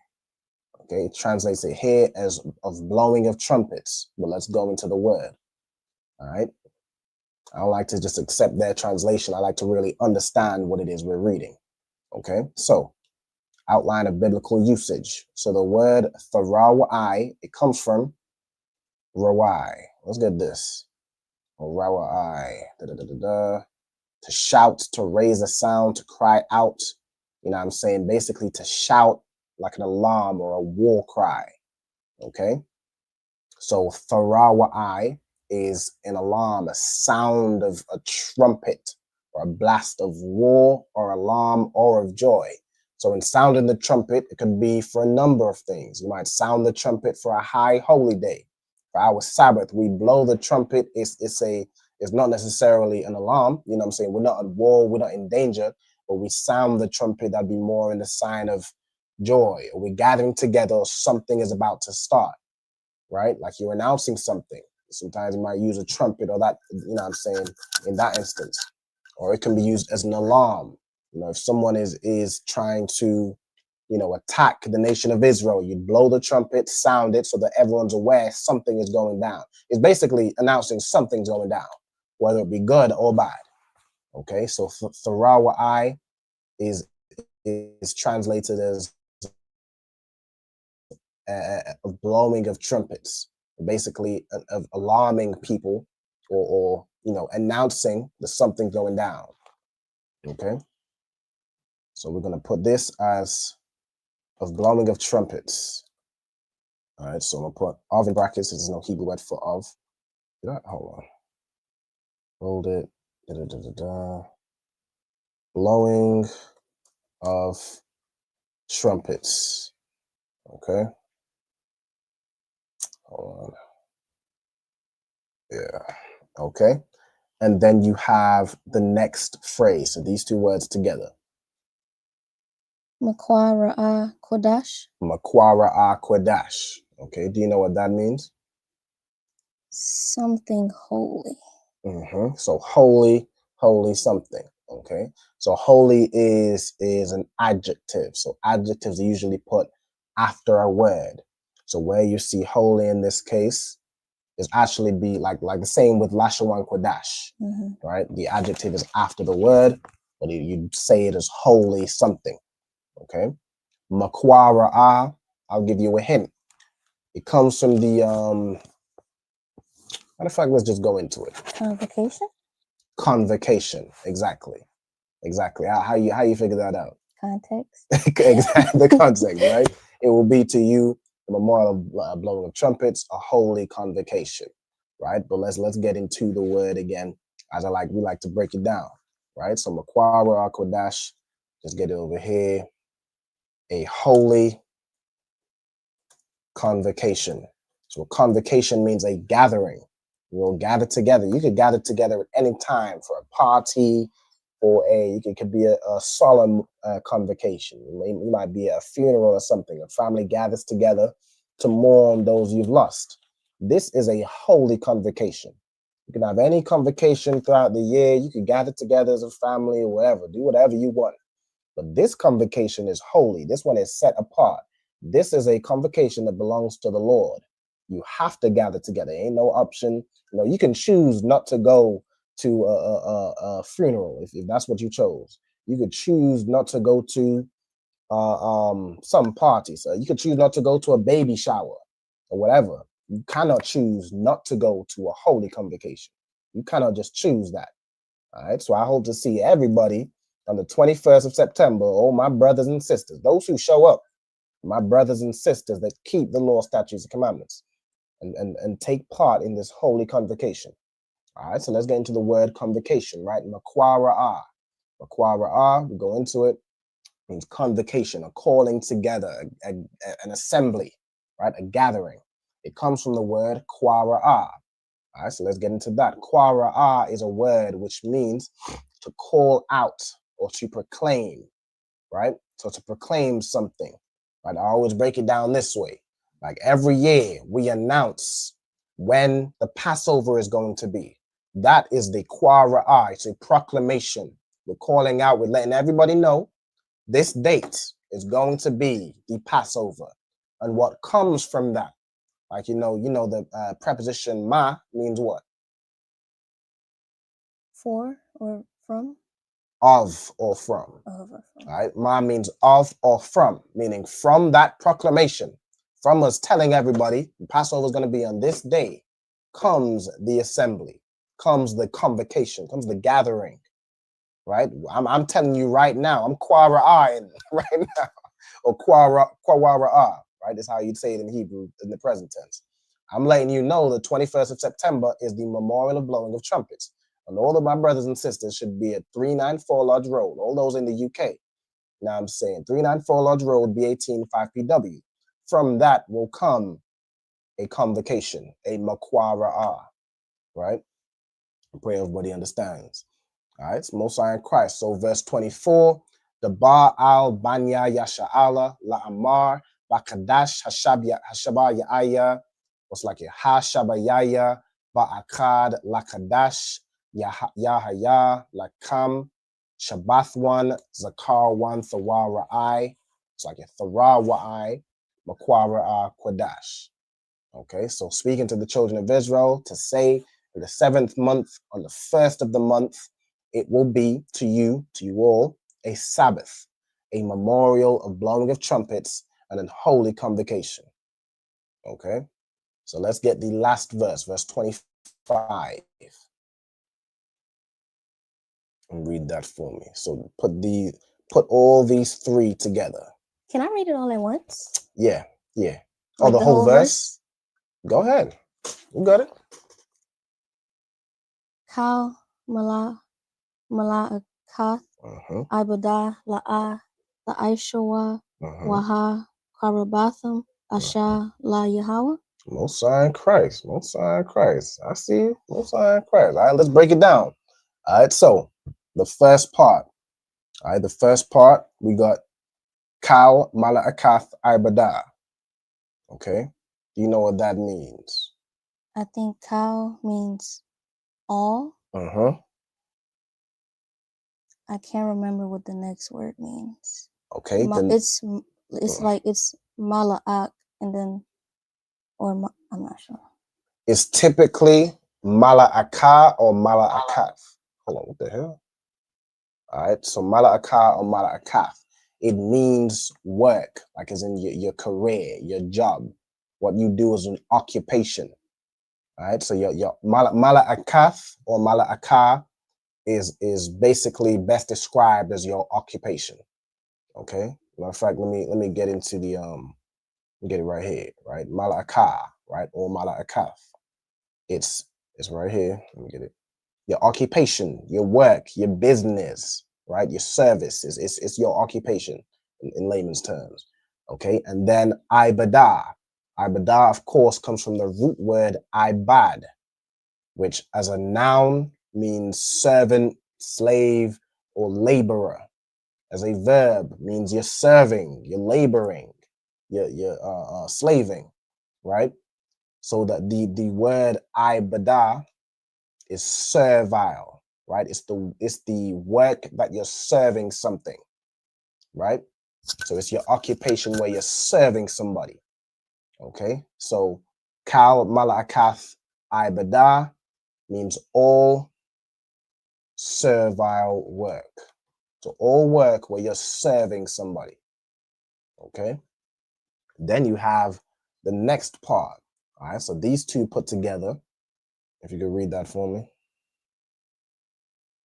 Okay, it translates it here as of blowing of trumpets. But let's go into the word. All right. I don't like to just accept their translation. I like to really understand what it is we're reading. Okay, so outline of biblical usage. So the word Tharawai, it comes from Rawai. Let's get this. Rawai. To shout, to raise a sound, to cry out. You know what I'm saying? Basically to shout like an alarm or a war cry. Okay? So Tharawai is an alarm, a sound of a trumpet or a blast of war or alarm or of joy. So in sounding the trumpet, it could be for a number of things. You might sound the trumpet for a high holy day. For our Sabbath, we blow the trumpet. It's not necessarily an alarm. You know what I'm saying? We're not at war. We're not in danger. But we sound the trumpet, that'd be more in the sign of joy. Or we're gathering together, or something is about to start, right? Like you're announcing something. Sometimes you might use a trumpet or that, you know what I'm saying, in that instance. Or it can be used as an alarm. You know, if someone is trying to, you know, attack the nation of Israel, you blow the trumpet, sound it so that everyone's aware something is going down. It's basically announcing something's going down, whether it be good or bad. Okay, so Tharawai is translated as a blowing of trumpets, basically of alarming people or you know, announcing that something's going down. Okay, so we're going to put this as of blowing of trumpets. All right, so I'm going to put of in brackets. There's no Hebrew word for of. Hold on. Hold it. Blowing of trumpets. Okay. Hold on. Yeah. Okay. And then you have the next phrase. So these two words together. Makwara Qadash. Makwara Qadash. Okay. Do you know what that means? Something holy. So holy something. Okay. So holy is an adjective. So adjectives are usually put after a word. So where you see holy in this case is actually be like the same with Lashawan Qadash, right? The adjective is after the word, but you say it as holy something. Okay. Makwara, I'll give you a hint. It comes from the matter of fact, let's just go into it. Convocation. Convocation, exactly. How you figure that out? Context. Exactly, the context, right? It will be to you the memorial of blowing of trumpets, a holy convocation, right? But let's get into the word again, as we like to break it down, right? So Makwara Qadash, just get it over here. A holy convocation. So a convocation means a gathering. We'll gather together. You could gather together at any time for a party, or it could be a solemn convocation. It might be a funeral or something. A family gathers together to mourn those you've lost. This is a holy convocation. You can have any convocation throughout the year. You can gather together as a family or whatever. Do whatever you want. But this convocation is holy. This one is set apart. This is a convocation that belongs to the Lord. You have to gather together. Ain't no option. You know, you can choose not to go to a funeral if that's what you chose. You could choose not to go to some parties. You could choose not to go to a baby shower or whatever. You cannot choose not to go to a holy convocation. You cannot just choose that. All right. So I hope to see everybody on the 21st of September. Oh, my brothers and sisters, those who show up, my brothers and sisters that keep the law, statutes, and commandments, and take part in this holy convocation. All right, so let's get into the word convocation, right? Makwara. We go into it. It means convocation, a calling together, an assembly, right? A gathering. It comes from the word kwara. All right, so let's get into that. Kwara is a word which means to call out or to proclaim, right? So to proclaim something, right? I always break it down this way. Like every year we announce when the Passover is going to be. That is the Kwara. It's a proclamation. We're calling out, we're letting everybody know this date is going to be the Passover. And what comes from that, like, you know, the preposition ma means what? For or from? Of or from. Of or from. All right, ma means of or from, meaning from that proclamation, from us telling everybody Passover is going to be on this day, comes the assembly, comes the convocation, comes the gathering, right? I'm telling you right now, I'm Kwara'in right now, or Kwawara'ah, right? That's how you'd say it in Hebrew in the present tense. I'm letting you know the 21st of September is the memorial of blowing of trumpets. And all of my brothers and sisters should be at 394 Lodge Road, all those in the UK. Now I'm saying 394 Lodge Road, B18 5PW. From that will come a convocation, a Makwara'ah, right? I pray everybody understands. All right, it's Most High in Christ. So verse 24, the Ba'al Banya Yasha'ala La'amar Ba'kadash Hashaba Ya'aya, what's like it, Hashabayaya Ba'akad La'kadash Yahaya La'kam Shabbath 1, Zakar 1, Thawara'ai. It's like a Tharawa'ai, Makwara Qadash. Okay, so speaking to the children of Israel to say in the 7th month, on the 1st of the month, it will be to you all, a Sabbath, a memorial of blowing of trumpets and an holy convocation. Okay, so let's get the last verse, verse 25. And read that for me. So put all these three together. Can I read it all at once? Yeah. Like the whole verse? Go ahead. You got it. Kal Mala'akath Ibadah La'ishawa Waha Karabatham Asha La Yahweh. Most High in Christ. Most High in Christ. I see you. Most High in Christ. All right, let's break it down. All right, so the first part. All right, the first part, we got Kal Mala'akath Ibadah. Okay. Do you know what that means? I think Kal means all. I can't remember what the next word means. Okay. It's like it's Mala'ak and then, I'm not sure. It's typically Mala'akah or Mala'akath. Hold on, what the hell? All right, so Mala'akah or Mala'akath. It means work, like as in your career, your job, what you do as an occupation. All right, so your Mala'akath or Mala'akah is basically best described as your occupation. Okay, matter of fact, let me get into the get it right here, right? Mala'akah, right, or Mala'akath. It's right here. Let me get it. Your occupation, your work, your business, right? Your service it's your occupation in layman's terms. Okay, and then Ibadah. Ibadah, of course, comes from the root word ibad, which as a noun means servant, slave, or laborer. As a verb means you're serving, you're laboring, you're slaving, right? So that the word ibadah is servile, right? It's the work that you're serving something, right? So it's your occupation where you're serving somebody. Okay, so Kal Mala'akath Ibadah means all servile work. So all work where you're serving somebody. Okay, then you have the next part. All right, so these two put together, if you could read that for me.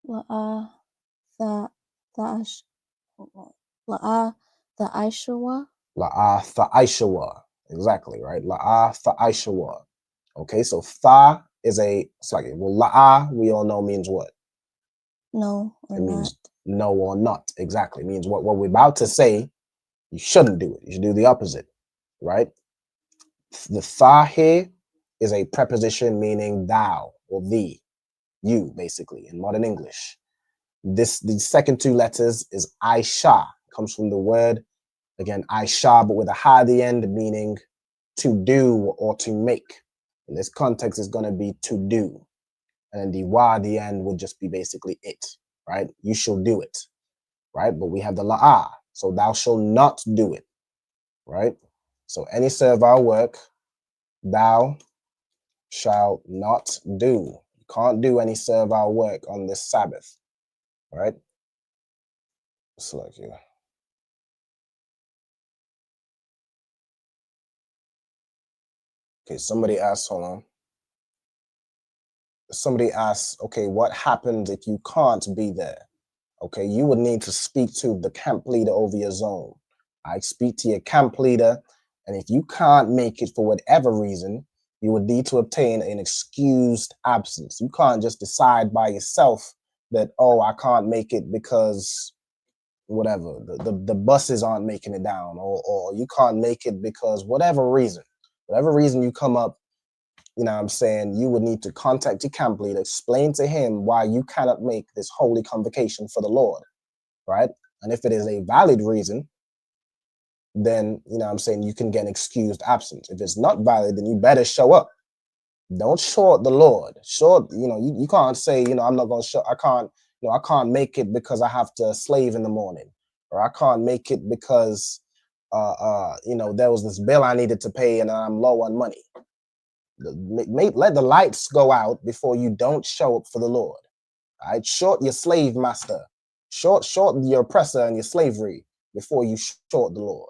La'ah Tha'ishawa. Exactly, right? La'ah Tha'ishawa. Okay, so Tha is it's like, well, La'ah, we all know means what? No or it means not. No or not. Exactly. It means what we're about to say, you shouldn't do it. You should do the opposite, right? The Tha here is a preposition meaning thou or thee, you, basically, in modern English. The second two letters is Aisha, comes from the word, again, Aisha, but with a ha at the end, meaning to do or to make. In this context, it's going to be to do. And then the wa at the end would just be basically it, right? You shall do it, right? But we have the la'ah. So thou shalt not do it, right? So any servile work thou shalt not do. You can't do any servile work on this Sabbath, right? Select you. Okay, somebody asked, hold on. Somebody asked, okay, what happens if you can't be there? Okay, you would need to speak to the camp leader over your zone. I speak to your camp leader, and if you can't make it for whatever reason, you would need to obtain an excused absence. You can't just decide by yourself that, oh, I can't make it because whatever, the buses aren't making it down, or you can't make it because whatever reason you come up, you know what I'm saying, you would need to contact your camp leader, explain to him why you cannot make this holy convocation for the Lord, right? And if it is a valid reason, then, you know what I'm saying, you can get an excused absence. If it's not valid, then you better show up. Don't short the Lord. Short, you know, you can't say, you know, I'm not going to show, I can't make it because I have to slave in the morning, or I can't make it because, you know, there was this bill I needed to pay and I'm low on money. Let the lights go out before you don't show up for the Lord. All right, short your slave master, short your oppressor and your slavery before you short the Lord.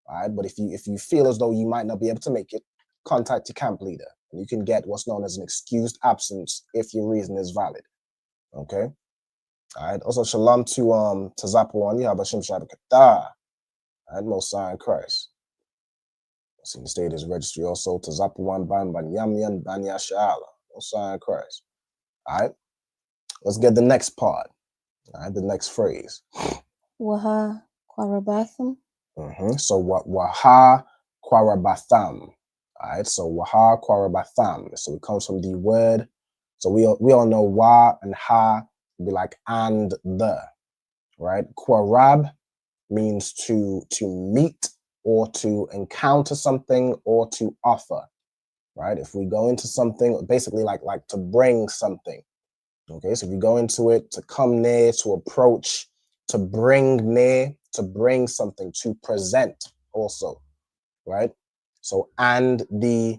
All right, but if you feel as though you might not be able to make it, contact your camp leader, and you can get what's known as an excused absence if your reason is valid. Okay. All right. Also, shalom to Zapuan, Yahbashim Shabbat Qadash. All right, Most High in Christ. See the status registry also to Zapuan Ban Ban Yamyan Banya Shala. Most High in Christ. All right. Let's get the next part. All right, the next phrase. Waha Kwarabatham. So Waha Kwarabatham. All right, so Waha Kwarabatham. So it comes from the word. So we all know Wa and Ha be like and the, right? Kwarab means to meet or to encounter something or to offer, right? If we go into something, basically like to bring something. Okay, so if you go into it, to come near, to approach, to bring near, to bring something, to present also, right? So and the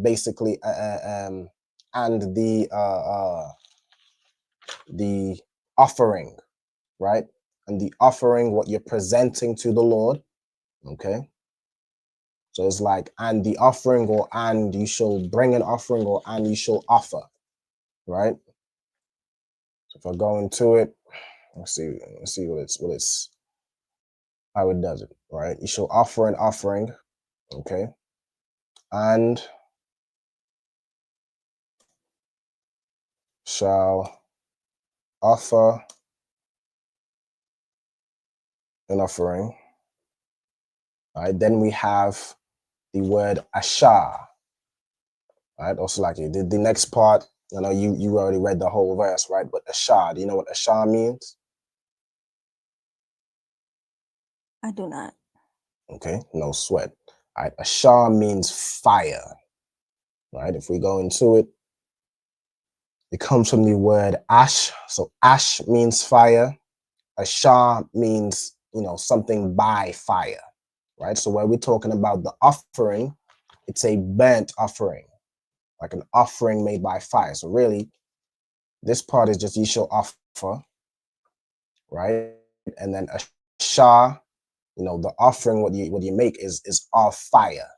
basically and the offering, right? And the offering, what you're presenting to the Lord, okay? So it's like and the offering, or and you shall bring an offering, or and you shall offer, right? So if I go into it, let's see how it does it, right? You shall offer an offering, okay, and shall offer an offering. All right, then we have the word ashar. All right, also like the next part, I know you already read the whole verse, right? But ashar, do you know what ashar means? I do not. Okay, no sweat. All right, ashar means fire, right? If we go into it, it comes from the word ash. So ash means fire. Ashar means, you know, something by fire, right? So when we're talking about the offering, it's a burnt offering, like an offering made by fire. So really, this part is just you shall offer, right? And then ashar, you know, the offering, what you make is of fire.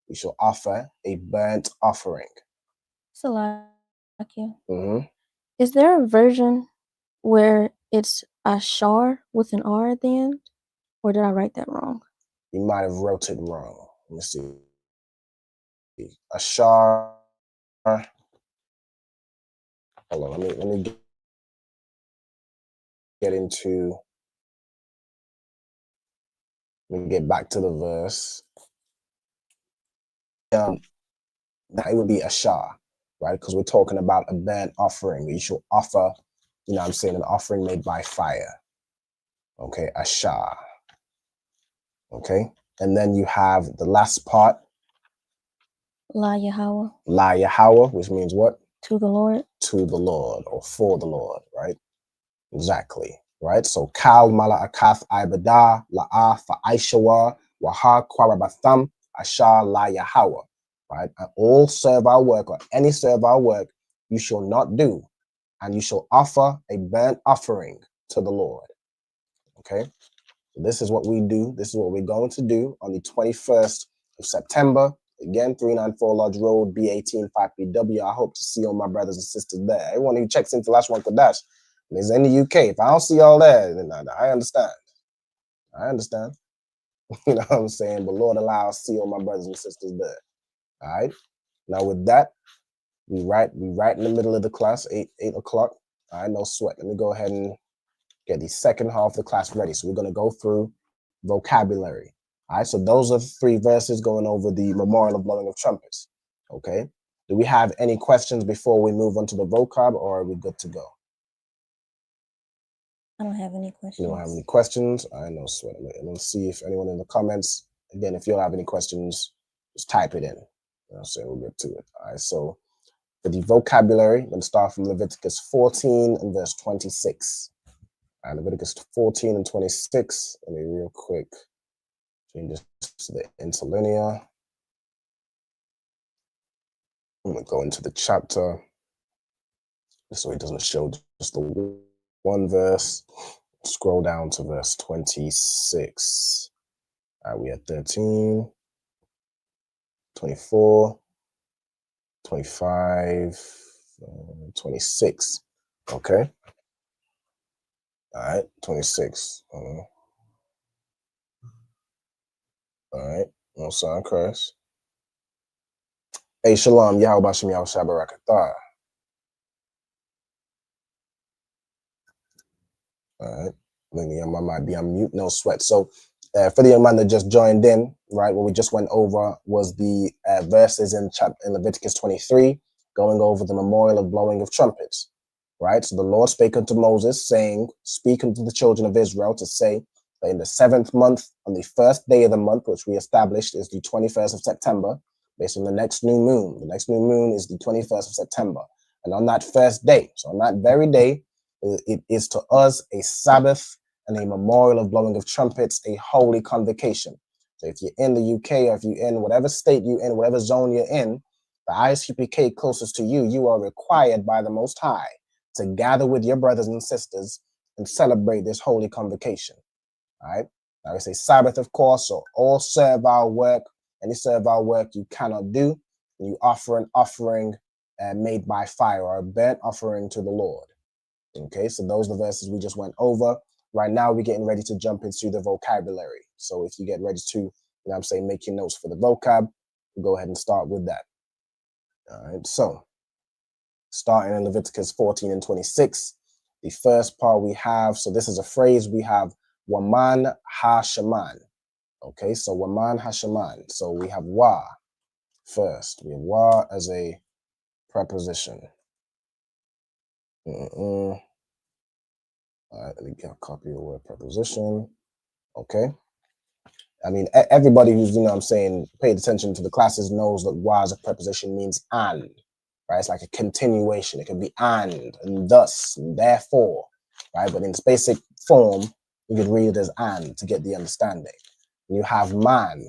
You shall offer a burnt offering. Salakia. Is there a version where it's Ashar with an R at the end? Or did I write that wrong? You might have wrote it wrong. Let me see. Ashar. Hold on, let me get into. Let me get back to the verse. That it would be ashar, right? Because we're talking about a burnt offering. You shall offer, you know what I'm saying, an offering made by fire. Okay, ashar. Okay, and then you have the last part. La Yahweh. La Yahweh, which means what? To the Lord. To the Lord, or for the Lord, right? Exactly, right? So Kal Mala Akath Ibada La'a Fa Aishawa Waha Kwarabatham Asha La Yahawa, right? And all servile work or any servile work you shall not do, and you shall offer a burnt offering to the Lord. Okay, so this is what we do. This is what we're going to do on the 21st of September. Again, 394 Lodge Road, B18 5PW. I hope to see all my brothers and sisters there. Everyone who checks into Lashawan Qadash is in the UK. If I don't see y'all there, then I understand. I understand. You know what I'm saying? But Lord allow us to see all my brothers and sisters there. All right. Now with that, we right in the middle of the class, 8 o'clock. All right, no sweat. Let me go ahead and get the second half of the class ready. So we're going to go through vocabulary. All right, so those are 3 verses going over the memorial of blowing of trumpets. Okay. Do we have any questions before we move on to the vocab, or are we good to go? I don't have any questions. You don't have any questions? I know sweat. Let's see if anyone in the comments, again, if you don't have any questions, just type it in. You know, so we'll get to it. All right, so for the vocabulary, I'm going to start from Leviticus 14 and verse 26. All right, Leviticus 14 and 26. Let me real quick change this to the interlinear. I'm going to go into the chapter so it doesn't show just the one verse. Scroll down to verse 26. All right, we had 13, 24, 25, 26. Okay. All right, 26. All right, no sound curse. Hey, Shalom, Yahweh Bashem Yahweh Shabbarakatah. All right, maybe I might be on mute, no sweat. So for the young man that just joined in, right, what we just went over was the verses in Leviticus 23, going over the memorial of blowing of trumpets, right? So the Lord spake unto Moses, saying, speak unto the children of Israel to say that in the 7th month, on the 1st day of the month, which we established is the 21st of September, based on the next new moon. The next new moon is the 21st of September. And on that first day, so on that very day, it is to us a Sabbath and a memorial of blowing of trumpets, a holy convocation. So if you're in the UK, or if you're in whatever state you're in, whatever zone you're in, the ISUPK closest to you, you are required by the Most High to gather with your brothers and sisters and celebrate this holy convocation. All right. Now it's a Sabbath, of course, so all servile work, any servile work you cannot do, and you offer an offering made by fire, or a burnt offering to the Lord. Okay, so those are the verses we just went over. Right now, we're getting ready to jump into the vocabulary. So if you get ready to, you know what I'm saying, make your notes for the vocab, we'll go ahead and start with that. All right, so starting in Leviticus 14 and 26, the first part we have, so this is a phrase we have, Waman ha-shaman. Okay, so Waman ha-shaman. So we have wa first. We have wa as a preposition. All right, let me get a copy of the word preposition. Okay. I mean, everybody who's, you know what I'm saying, paid attention to the classes knows that wa as a preposition means and, right? It's like a continuation. It can be and thus, and therefore, right? But in its basic form, you could read it as and to get the understanding. You have man,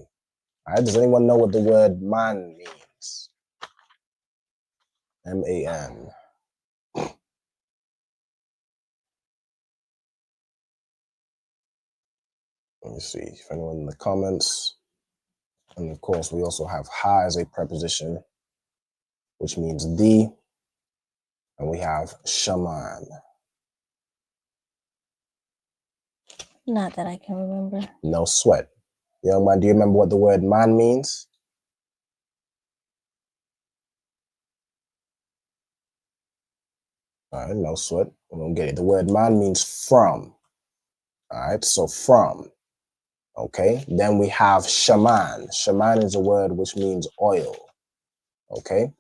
right? Does anyone know what the word man means? M-A-N. Let me see if anyone in the comments. And of course, we also have ha as a preposition, which means the. And we have shaman. Not that I can remember. No sweat. Young man, do you remember what the word man means? All right, no sweat. We don't get it. The word man means from. All right, so from. Okay, then we have shaman. Shaman is a word which means oil. Okay,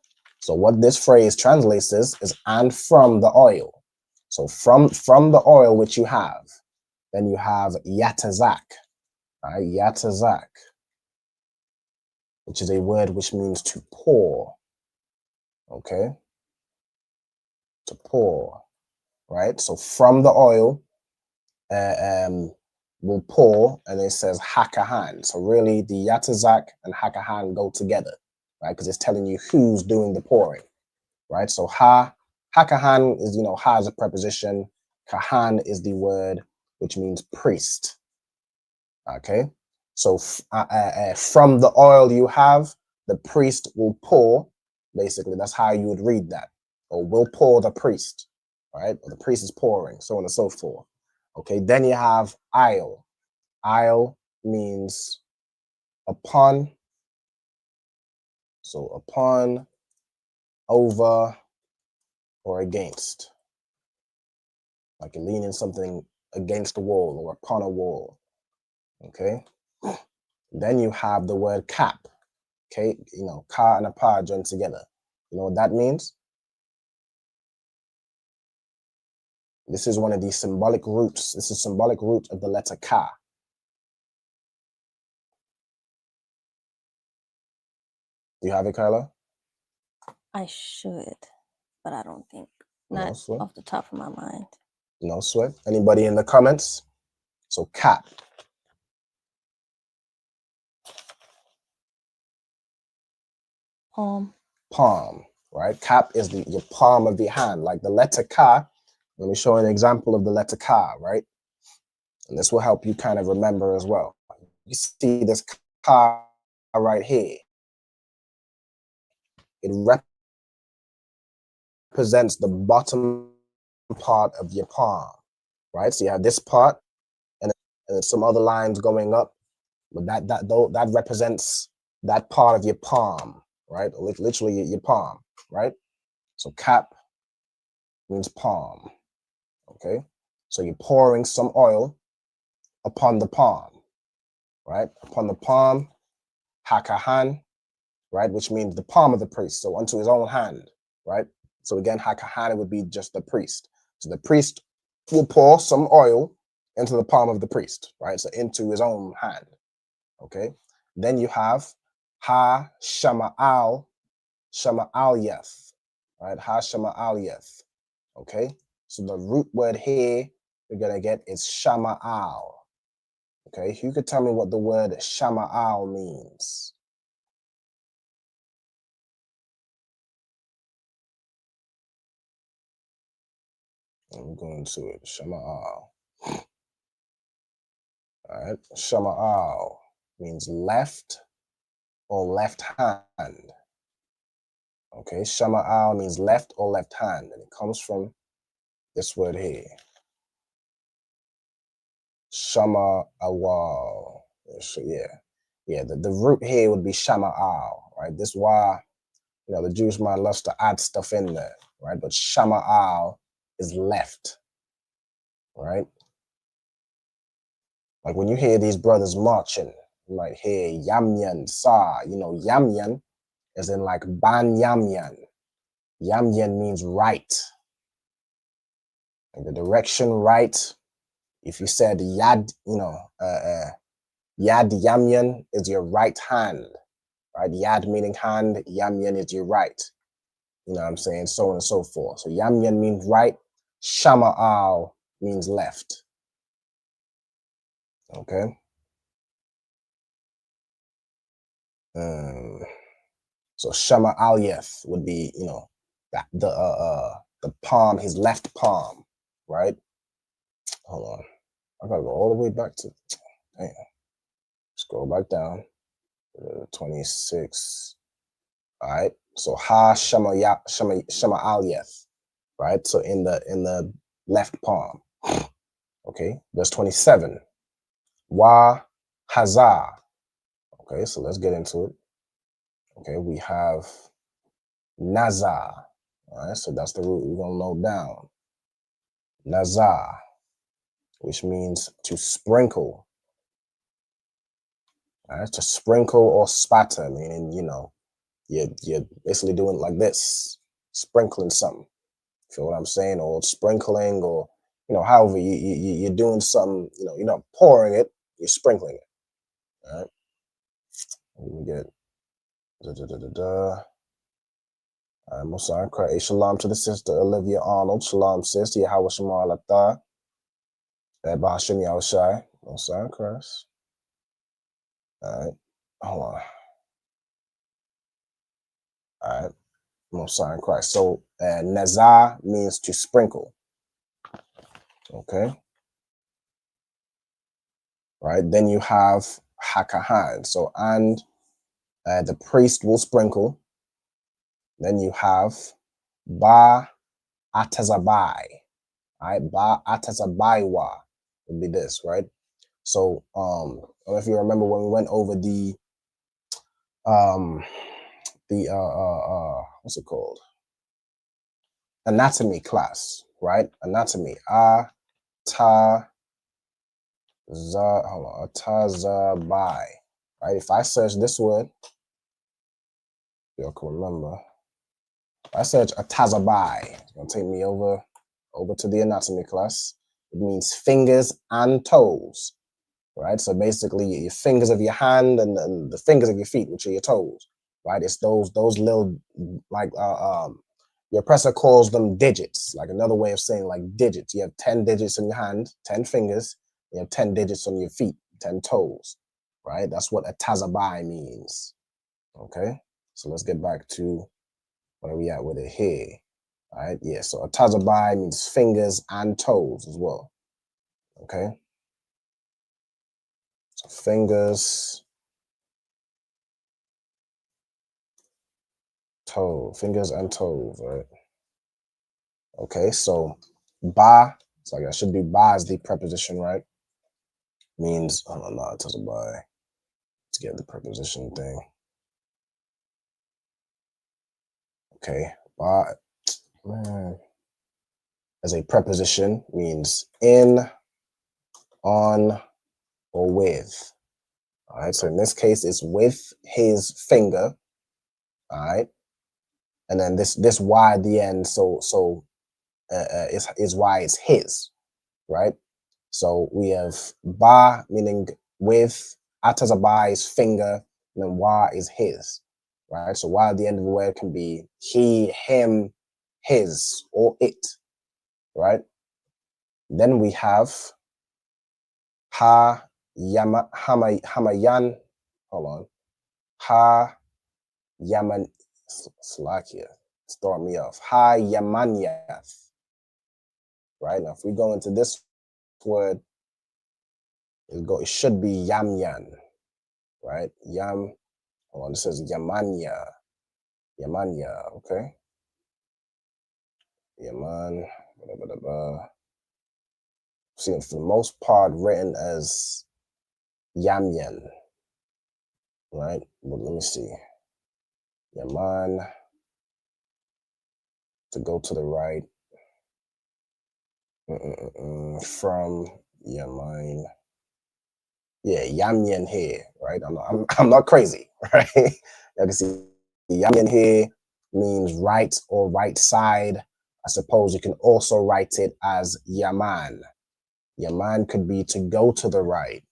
so what this phrase translates is and from the oil. So from the oil which you have, then you have yatazak. All right, yatazak, which is a word which means to pour. Okay, to pour. Right, so from the oil, will pour, and it says hakahan. So really, the yatazak and hakahan go together, right? Because it's telling you who's doing the pouring, right? So hakahan is, ha is a preposition. Kahan is the word which means priest. Okay, so from the oil you have, the priest will pour. Basically, that's how you would read that, or will pour the priest, right? Or the priest is pouring, so on and so forth. Okay, then you have aisle. Aisle means upon, so upon, over, or against. Like you're leaning something against the wall or upon a wall. Okay, then you have the word cap. Okay, ka and a pa joined together. You know what that means? This is one of the symbolic roots. This is symbolic root of the letter ka. Do you have it, Kyla? I should, but I don't think. Not off the top of my mind. No sweat. Anybody in the comments? So cap. Palm, right? Cap is your palm of the hand, like the letter ka. Let me show an example of the letter ka, right? And this will help you kind of remember as well. You see this ka right here. It represents the bottom part of your palm, right? So you have this part, and some other lines going up, but that represents that part of your palm, right? Literally your palm, right? So cap means palm. Okay, so you're pouring some oil upon the palm, right? Upon the palm, hakahan, right? Which means the palm of the priest, so unto his own hand, right? So again, hakahan would be just the priest. So the priest will pour some oil into the palm of the priest, right? So into his own hand. Okay, then you have ha shama'al yeth, right? Ha shama'al yeth. Okay, so the root word here we're gonna get is shama'al. Okay, you could tell me what the word shama'al means. I'm going to it. Shama'al. All right, shama'al means left or left hand. Okay, shama'al means left or left hand, and it comes from this word here. Shama awal. So yeah. The root here would be shama'al, right? This is why the Jewish mind loves to add stuff in there, right? But shama'al is left, right? Like when you hear these brothers marching, you might hear yamyan sa. Yamyan is in like ban yamyan. Yamyan means right. Like the direction right. If you said yad, yad yamyan is your right hand, right? Yad meaning hand, yamyan is your right. You know what I'm saying? So on and so forth. So yamyan means right. Shama'al means left. Okay. So Shama'al yeth would be, the palm, his left palm, right? Hold on. I gotta go all the way back to, damn. Scroll back down. 26. All right. So ha Shama'al yeth, right? So in the left palm. Okay. Verse 27. Wa hazah. Okay, so let's get into it. Okay, we have nazah. All right, so that's the root we're gonna note down. Nazah, which means to sprinkle. All right, to sprinkle or spatter, meaning you're basically doing it like this, sprinkling something. Feel what I'm saying? Or sprinkling, or however you're doing something. You're not pouring it, you're sprinkling it. All right. We get Musa, shalom to the sister Olivia Arnold. Shalom, sis. Yahweh Shema Alatah. Bashim Yahushai, Most High Christ. All right, hold on. All right, Most High Christ. So Nazar means to sprinkle. Okay. Right. Then you have Hakahan. So and the priest will sprinkle. Then you have Ba Atazabai. All right, Ba Atazabaiwa would be this, right? So I don't know if you remember when we went over the what's it called? Anatomy class, right? Anatomy. Atazabai. Right? If I search this word, y'all can remember. If I search Atazabai, it's gonna take me over to the anatomy class. It means fingers and toes. Right? So basically your fingers of your hand and the fingers of your feet, which are your toes. Right? It's those little, like your oppressor calls them digits. Like another way of saying like digits. You have 10 digits in your hand, 10 fingers. You have 10 digits on your feet, 10 toes. Right? That's what a tazabai means. Okay? So let's get back to where we at with it here. All right? Yeah, so a tazabai means fingers and toes as well. Okay? So fingers, fingers and toes, right? Okay, so ba, so that should be ba is the preposition, right? Means, hold on, no, it doesn't by. Let's get the preposition thing. Okay, ba, man, as a preposition means in, on, or with. All right, so in this case, it's with his finger. All right, and then this y at the end, so is why it's his, right? So we have ba meaning with, atazabai is finger, and then wa is his, right? So wa at the end of the word can be he, him, his, or it, right? Then we have ha yama hamayan. Hold on, ha yaman. Slakia, it's throwing me off. Ha yamanyath. Right now, if we go into this word, it should be yamyan, right? Yam. Hold on, it says yamanya. Yamanya, okay? Yaman. See, for the most part, written as yamyan, right? But let me see. Yaman. To go to the right. From Yaman. Yeah, Yamyan here, right? I'm not crazy, right? You can see Yamyan here means right or right side. I suppose you can also write it as Yaman. Yaman could be to go to the right,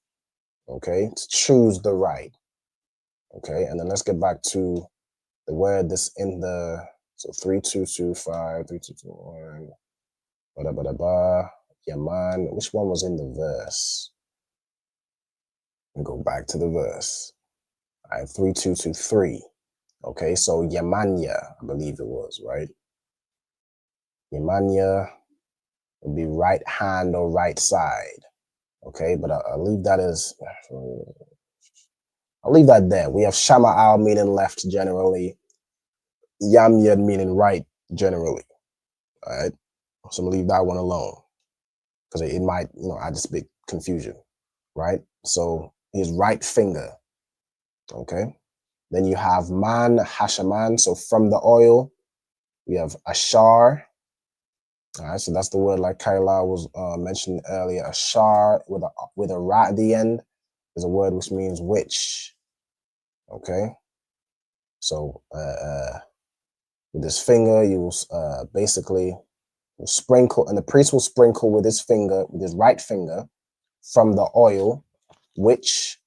okay? To choose the right, okay? And then let's get back to the word that's in the, so 3225, 3221, Yaman. Which one was in the verse? And go back to the verse. All right, 3223. Okay, so Yamanya, I believe it was, right? Yamanya would be right hand or right side. Okay, but I'll leave that as, I'll leave that there. We have Shama'al meaning left generally. Yamyad meaning right generally. All right, so I'm gonna leave that one alone because it might, add this big confusion, right? So his right finger. Okay. Then you have man, hashaman. So from the oil, we have ashar. All right. So that's the word like Kaila was mentioned earlier. Ashar with a ra at the end is a word which means which. Okay. So with this finger, you will basically will sprinkle, and the priest will sprinkle with his finger, with his right finger, from the oil, which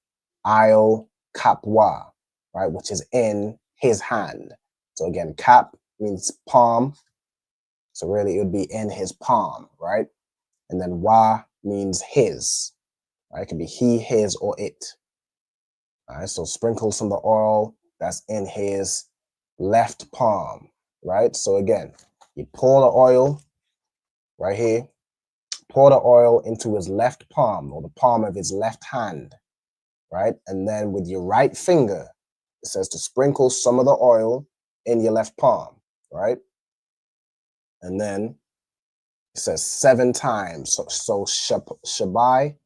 I'll kapwa, right, which is in his hand. So again, kap means palm. So really it would be in his palm, right? And then wa means his. Right? It can be he, his, or it. All right, so sprinkle some of the oil that's in his left palm. Right? So again, you pour the oil right here, pour the oil into his left palm or the palm of his left hand. Right? And then with your right finger, it says to sprinkle some of the oil in your left palm. Right? And then it says 7 times. So Shabai,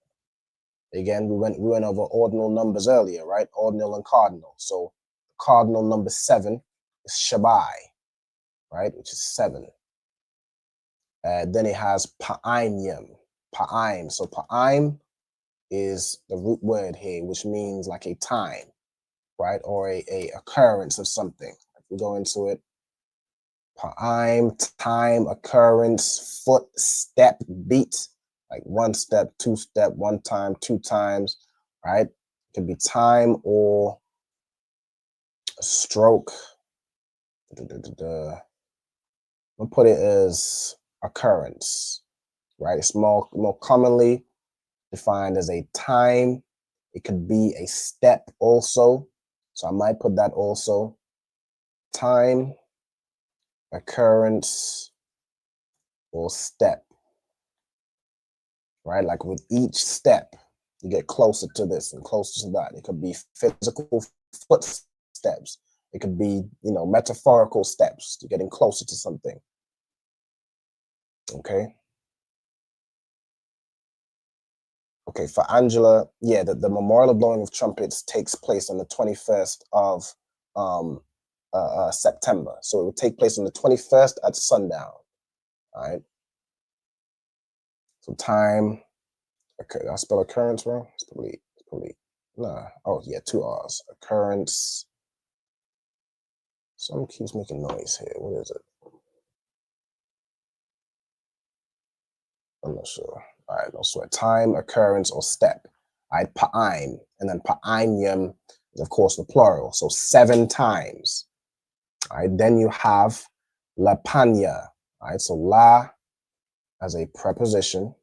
again, we went over ordinal numbers earlier, right? Ordinal and cardinal. So cardinal number 7 is Shabai, right? Which is 7. Then it has Pa'im. Pa'im. So Pa'im is the root word here, which means like a time, right? Or a occurrence of something. If we go into it, Pa'im, time, occurrence, foot, step, beat, like 1 step, 2 step, 1 time, 2 times, right? It could be time or a stroke. We'll put it as occurrence, right? It's more commonly defined as a time. It could be a step also. So I might put that also. Time, occurrence, or step, right? Like with each step, you get closer to this and closer to that. It could be physical footsteps. It could be, metaphorical steps. You're getting closer to something. Okay. Okay, for Angela, yeah, the memorial blowing of trumpets takes place on the 21st of September. So it will take place on the 21st at sundown. All right. So time, okay, I spell occurrence wrong? It's probably, nah. Oh yeah, 2 R's. Occurrence. Something keeps making noise here. What is it? I'm not sure. All right, no sweat. Time, occurrence, or step. All right, pa'im. And then pa'imyam is, of course, the plural. So 7 times. All right, then you have la panya. All right, so la as a preposition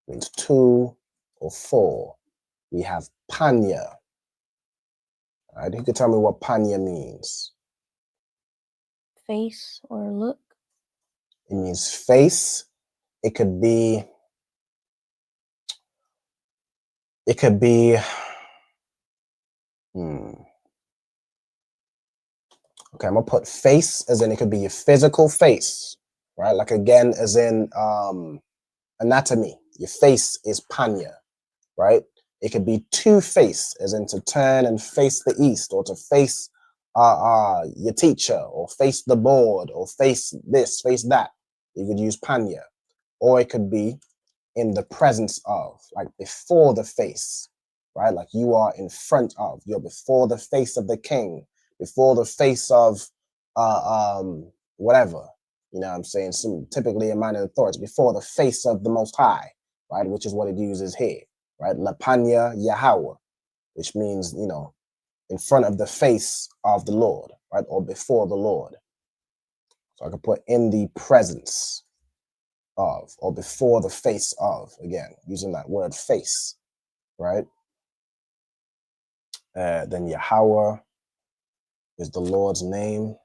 means 2 or 4. We have panya. All right, who can tell me what panya means? Face or look. It means face. It could be, okay, I'm gonna put face as in it could be your physical face, right? Like again, as in anatomy, your face is panya, right? It could be to face, as in to turn and face the east, or to face your teacher, or face the board, or face this, face that. You could use panya. Or it could be in the presence of, like before the face, right? Like you are in front of, you're before the face of the king, before the face of whatever, you know what I'm saying? Typically a man in authority, before the face of the Most High, right? Which is what it uses here, right? Lapanya Yahweh, which means, in front of the face of the Lord, right? Or before the Lord. So I could put in the presence of, or before the face of, again, using that word face, right? Then Yahweh is the Lord's name.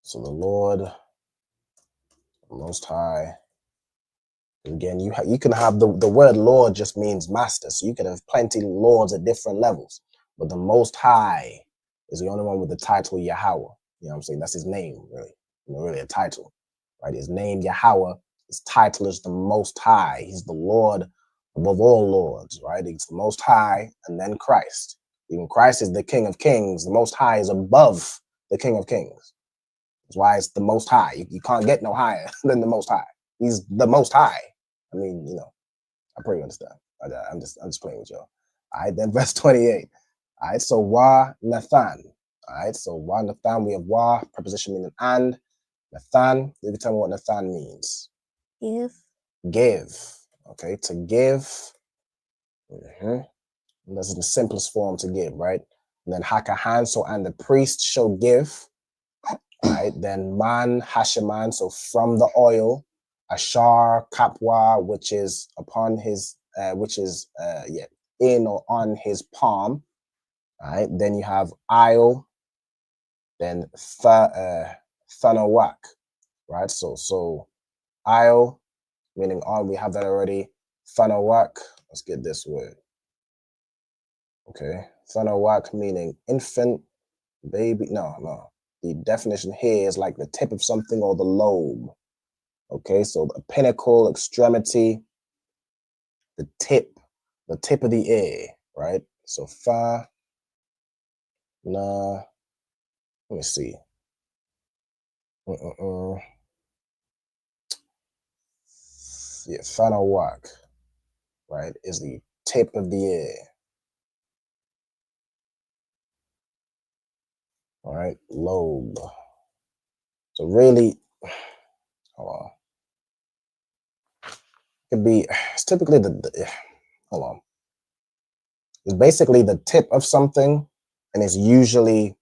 So the Lord, the Most High. Again, you can have the word Lord just means master. So you can have plenty of lords at different levels. But the Most High is the only one with the title Yahweh. You know what I'm saying? That's his name, really. Really a title. Right? His name, Yahweh, his title is the Most High. He's the Lord above all lords, right? He's the Most High, and then Christ. Even Christ is the King of Kings. The Most High is above the King of Kings. That's why it's the Most High. You can't get no higher than the Most High. He's the Most High. I mean, I pretty understand. I'm just playing with y'all. All right, then verse 28. All right, so Wa Nathan. All right, so Wa Nathan, we have Wa, preposition meaning and. Nathan, you can tell me what Nathan means. Give. Okay, to give. That's in the simplest form to give, right? And then Hakahan, so and the priest shall give. Right, then man, Hasheman, so from the oil. Ashar Kapwa, which is upon his, in or on his palm. All right. Then you have Isle, then Thanawak, right? So Isle, meaning on, we have that already. Thanawak, let's get this word. Okay. Thanawak meaning infant, baby. No. The definition here is like the tip of something or the lobe. Okay, so the pinnacle, extremity, the tip of the ear, right? So fa, na, let me see. Yeah, Thanawak, right, is the tip of the ear. All right, lobe. So really, hold on. It's typically hold on. It's basically the tip of something, and it's usually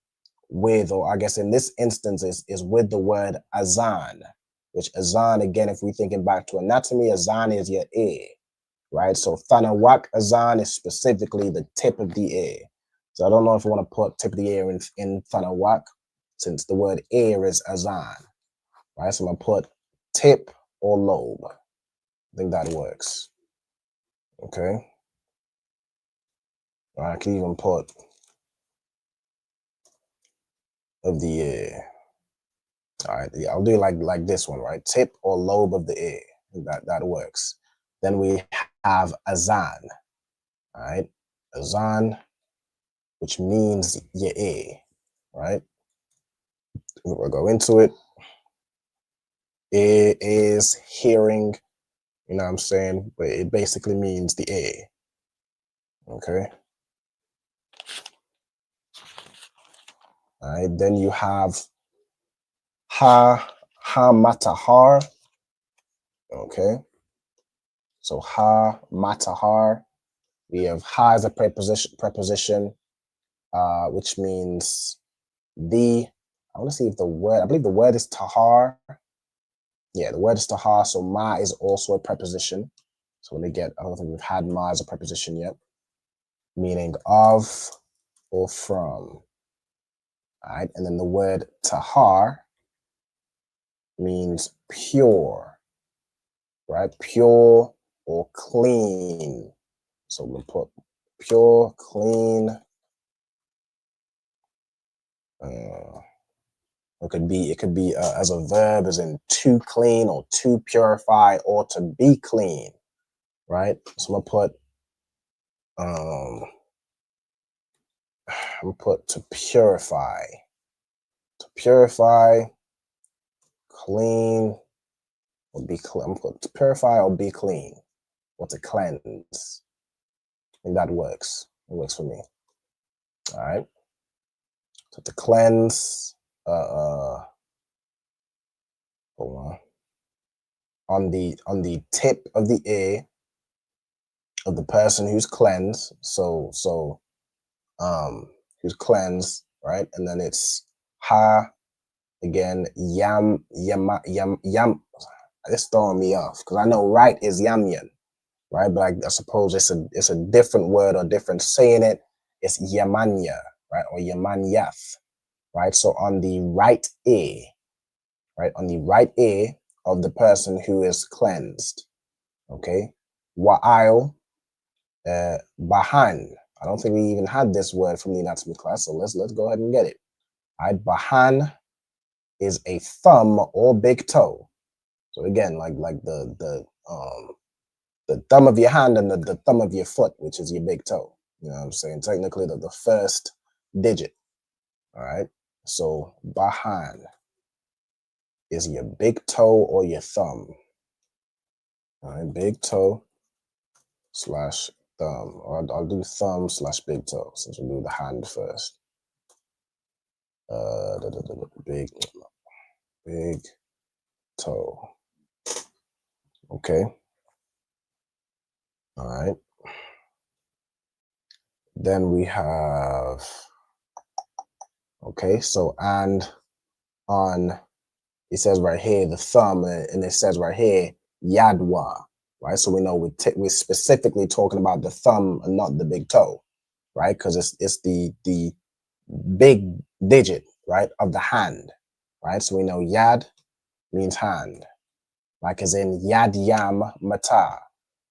with, or I guess in this instance is with the word azan, which azan, again, if we're thinking back to anatomy, azan is your ear, right? So Thanawak azan is specifically the tip of the ear. So I don't know if I want to put tip of the ear in Thanawak, since the word ear is azan, right? So I'm going to put tip or lobe. I think that works. Okay. Or I can even put of the ear. All right, yeah, I'll do like this one, right? Tip or lobe of the ear. That works. Then we have azan. All right, azan, which means your ear, right? We'll go into it. Ear is hearing, you know what I'm saying? But it basically means the ear. Okay. All right, then you have ha matahar. Okay. So ha matahar. We have ha as a preposition, which means the. I want to see if the word. I believe the word is tahar. Yeah, the word is tahar. So ma is also a preposition. So when they get, I don't think we've had ma as a preposition yet, meaning of or from. All right, and then the word tahar means pure, right? Pure or clean. So we'll put pure, clean. It could be as a verb, as in to clean or to purify or to be clean, right? So I'm gonna put to purify, clean, or be clean. I'm gonna put to purify or be clean, or to cleanse. I think that works. It works for me. All right. So to cleanse, hold on the tip of the ear of the person who's cleansed. So who's cleansed, right? And then it's ha again, yam. It's throwing me off because I know right is yamyan, right? But I suppose it's a different word or different saying it. It's yamanya, right? Or yamanyath, right? So on the right ear, right? On the right ear of the person who is cleansed, okay? Wa'il, bahan. I don't think we even had this word from the anatomy class, so let's go ahead and get it. All right, bahan is a thumb or big toe. So again, like the thumb of your hand and the thumb of your foot, which is your big toe. You know what I'm saying? Technically, the first digit. All right. So bahan is your big toe or your thumb. All right, big toe / thumb, or I'll do thumb / big toe since we'll do the hand first. Big toe. Okay. All right. Then we have, okay, so and on It says right here the thumb, and it says right here yadwa, right? So we know we're specifically talking about the thumb and not the big toe, right? Because it's the big digit, right, of the hand, right? So we know yad means hand, like as in yad yam mata.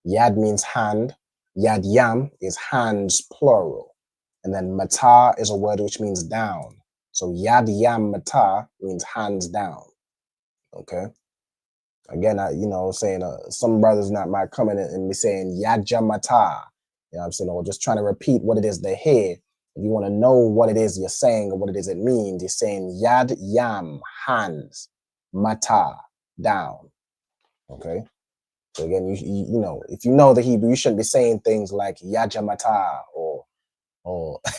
Yad means hand. Yad yam is hands plural, and then mata is a word which means down. So yad yam mata means hands down. Okay. Again, saying some brothers might come in and be saying yad yam mata. You know what I'm saying? Or just trying to repeat what it is they hear. If you want to know what it is you're saying or what it is it means, you're saying yad yam, hands, mata, down. Okay. So again, you know, if you know the Hebrew, you shouldn't be saying things like yajamata or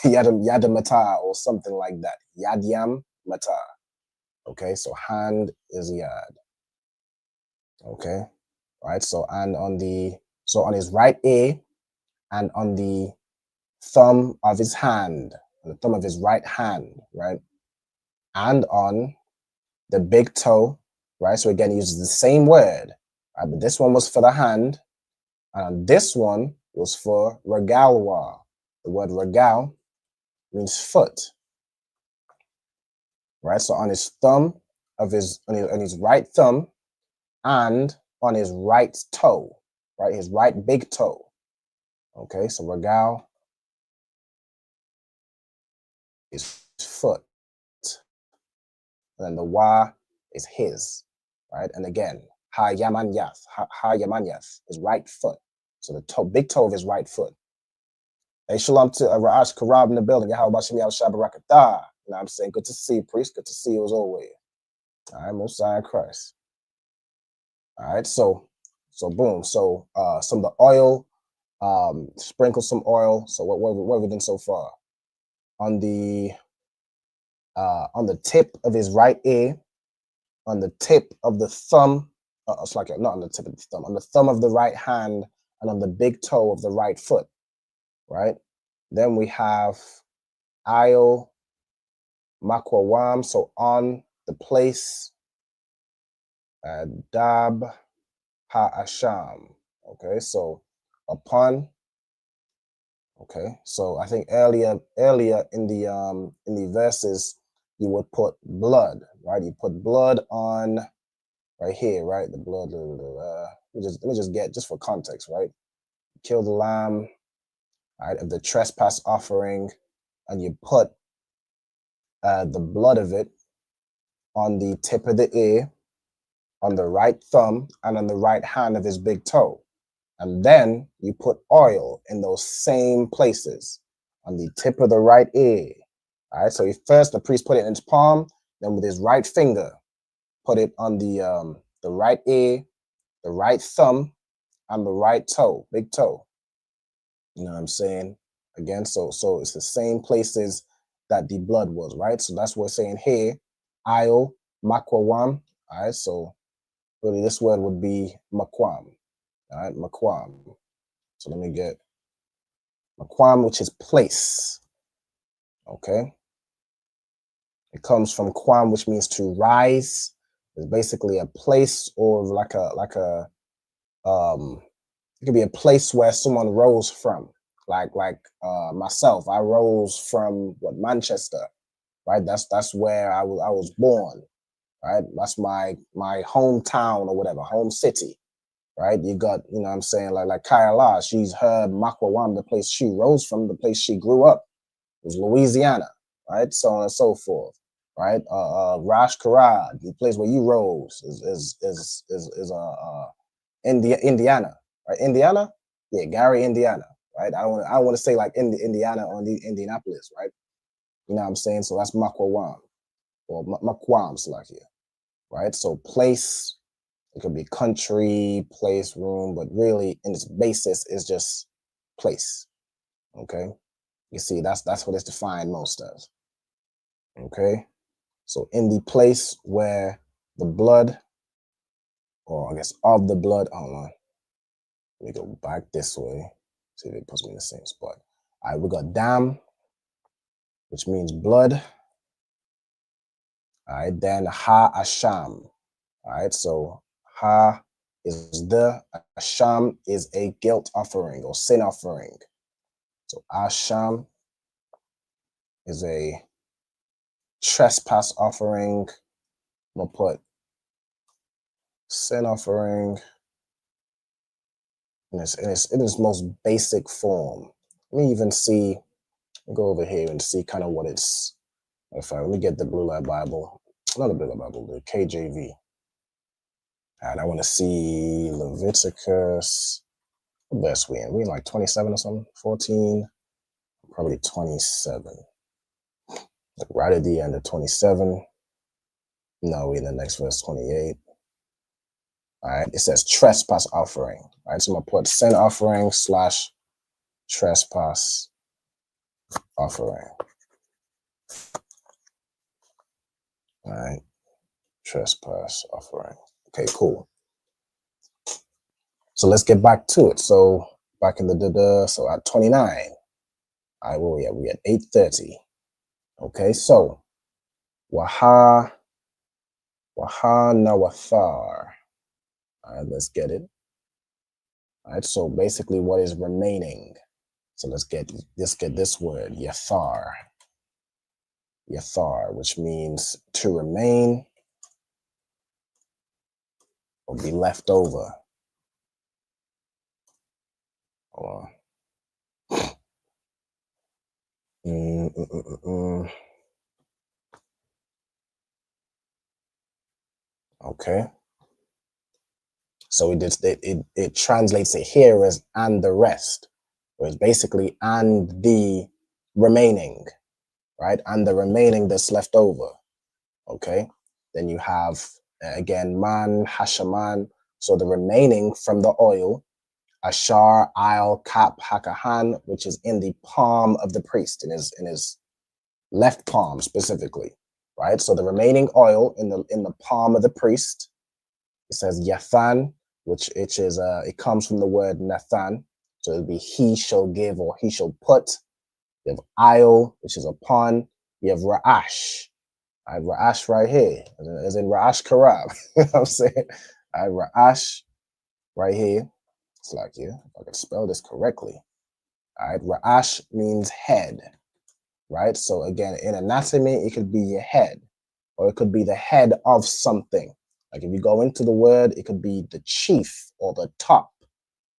yadamata or something like that. Yadyam mata. Okay, so hand is yad. Okay, right. So and on his right ear and on the thumb of his hand, on the thumb of his right hand, right, and on the big toe, right. So again, he uses the same word, right, but this one was for the hand. And this one was for regalwa. The word regal means foot, right? So on his thumb on his right thumb and on his right toe, right? His right big toe. Okay, so regal is foot, and then the wa is his, right? And again, ha yamanyath is right foot. So the big toe of his right foot. Hey, shalom to Ra'ash Karab in the building. How about Shemi Al-Shabarakatah? You know what I'm saying? Good to see you, priest. Good to see you as always. All right, Messiah Christ. All right, so boom. So some of the oil, sprinkle some oil. So what have we done so far? On the tip of his right ear, on the tip of the thumb, it's like not on the tip of the thumb, on the thumb of the right hand, and on the big toe of the right foot, right? Then we have Io Makwawam, so on the place, Dab Ha-Asham. Okay, so upon. Okay, so I think earlier in the verses, you would put blood, right? You put blood on right here, right? The blood. Let me just get just for context, right? Kill the lamb, right, of the trespass offering, and you put the blood of it on the tip of the ear, on the right thumb, and on the right hand of his big toe. And then you put oil in those same places on the tip of the right ear. All right, so the priest put it in his palm, then with his right finger, put it on the right ear, the right thumb, and the right toe, big toe. You know what I'm saying? Again, so it's the same places that the blood was, right? So that's what we're saying here. Io, makwam. All right, so really this word would be makwam. All right, makwam. So let me get makwam, which is place. Okay. It comes from kwam, which means to rise. It's basically a place or like a it could be a place where someone rose from. Like myself, I rose from Manchester, right? That's where I was born, right? That's my hometown or whatever, home city, right? You got, you know what I'm saying, like Kayala, she's her Makwawam, the place she rose from, the place she grew up, was Louisiana, right? So on and so forth, right? Rash Karad, the place where you rose is Indiana, right? Indiana, yeah, Gary, Indiana, right? I want to say like Indiana or Indianapolis, right? You know what I'm saying? So that's Makwawam or Makwam Slakia, right? So place, it could be country, place, room, but really in its basis is just place. Okay. You see, that's what it's defined most as. Okay. So in the place where the blood, or I guess of the blood, hold on. Let me go back this way. See if it puts me in the same spot. All right, we got dam, which means blood. All right, then ha asham. All right, so ha is the, asham is a guilt offering or sin offering. So asham is a trespass offering. I'm gonna put sin offering in its most basic form. Let me even see, go over here and see kind of what it's. Let me get the Blue Light Bible, not the Blue Light Bible, the KJV. And I want to see Leviticus. What verse we in? We in like 27 or something? 14? Probably 27. Like right at the end of 27. No, we in the next verse, 28. All right, it says trespass offering. All right, so I'm gonna put sin offering / trespass offering. All right, trespass offering. Okay, cool. So let's get back to it. So back in the so at 29. All right, where we at? We at 8:30. Okay, so Waha Nawathar. All right, let's get it. All right, so basically what is remaining? So let's get this word, Yathar. Yathar, which means to remain or be left over. Hold on. Okay. So it translates it here as and the rest, or it's basically and the remaining, right? And the remaining that's left over. Okay. Then you have again man hashaman. So the remaining from the oil, ashar il kap hakahan, which is in the palm of the priest, in his left palm specifically, right? So the remaining oil in the palm of the priest. It says yathan, which is it comes from the word nathan, so it'll be he shall give or he shall put. You have il, which is upon. You have ra'ash. I have ra'ash right here, as in ra'ash karab. You know what I'm saying? I have ra'ash right here. It's like, yeah, if I can spell this correctly. All right, ra'ash means head, right? So again, in anatomy, it could be your head, or it could be the head of something. Like if you go into the word, it could be the chief or the top,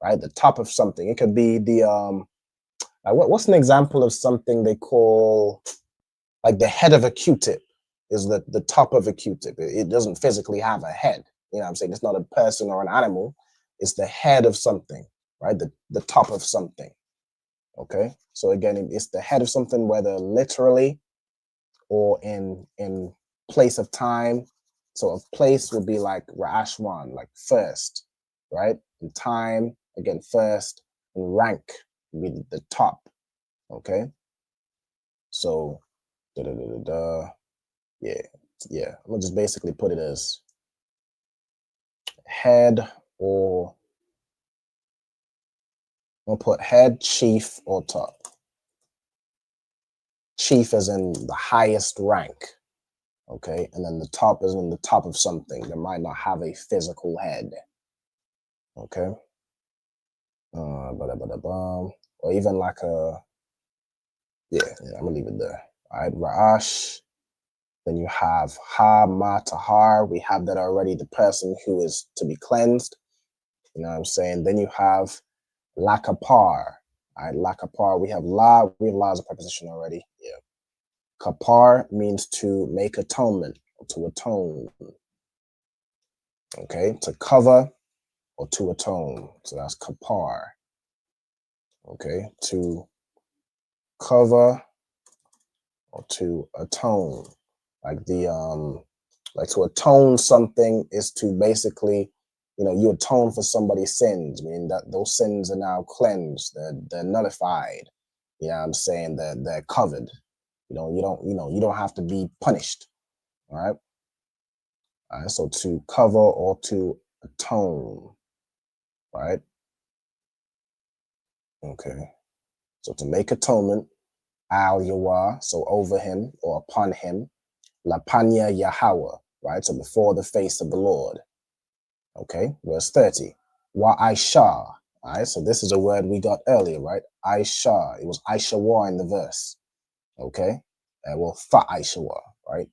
right? The top of something. It could be the what's an example of something they call like the head of a Q-tip is the top of a Q-tip. It doesn't physically have a head. You know what I'm saying? It's not a person or an animal. It's the head of something, right? The top of something. Okay. So again, it's the head of something, whether literally or in place of time. So a place would be like Ra'ashwan, like first, right? And time, again, first, and rank would be the top, okay? So, yeah. I'm gonna just basically put it as head or, I'm gonna put head, chief, or top. Chief as in the highest rank. Okay, and then the top is in the top of something that might not have a physical head. Okay, or even like a, yeah, I'm gonna leave it there. All right, Ra'ash. Then you have Ha Ma Tahar. We have that already. The person who is to be cleansed. You know what I'm saying? Then you have Lakapar. All right, Lakapar. We have La as a preposition already. Yeah. Kapar means to make atonement, or to atone. Okay, to cover or to atone. So that's kapar. Okay, to cover or to atone. Like like to atone something is to basically, you atone for somebody's sins, meaning that those sins are now cleansed, they're nullified. You know what I'm saying? They're covered. You don't have to be punished. All right. All right, so to cover or to atone, right? Okay. So to make atonement, al yawa, so over him or upon him, Lapanya Yahweh, right? So before the face of the Lord. Okay, verse 30. Wa Aisha. All right, so this is a word we got earlier, right? Aisha. It was Aishawa in the verse. Okay, well, Fa Aishawa, right?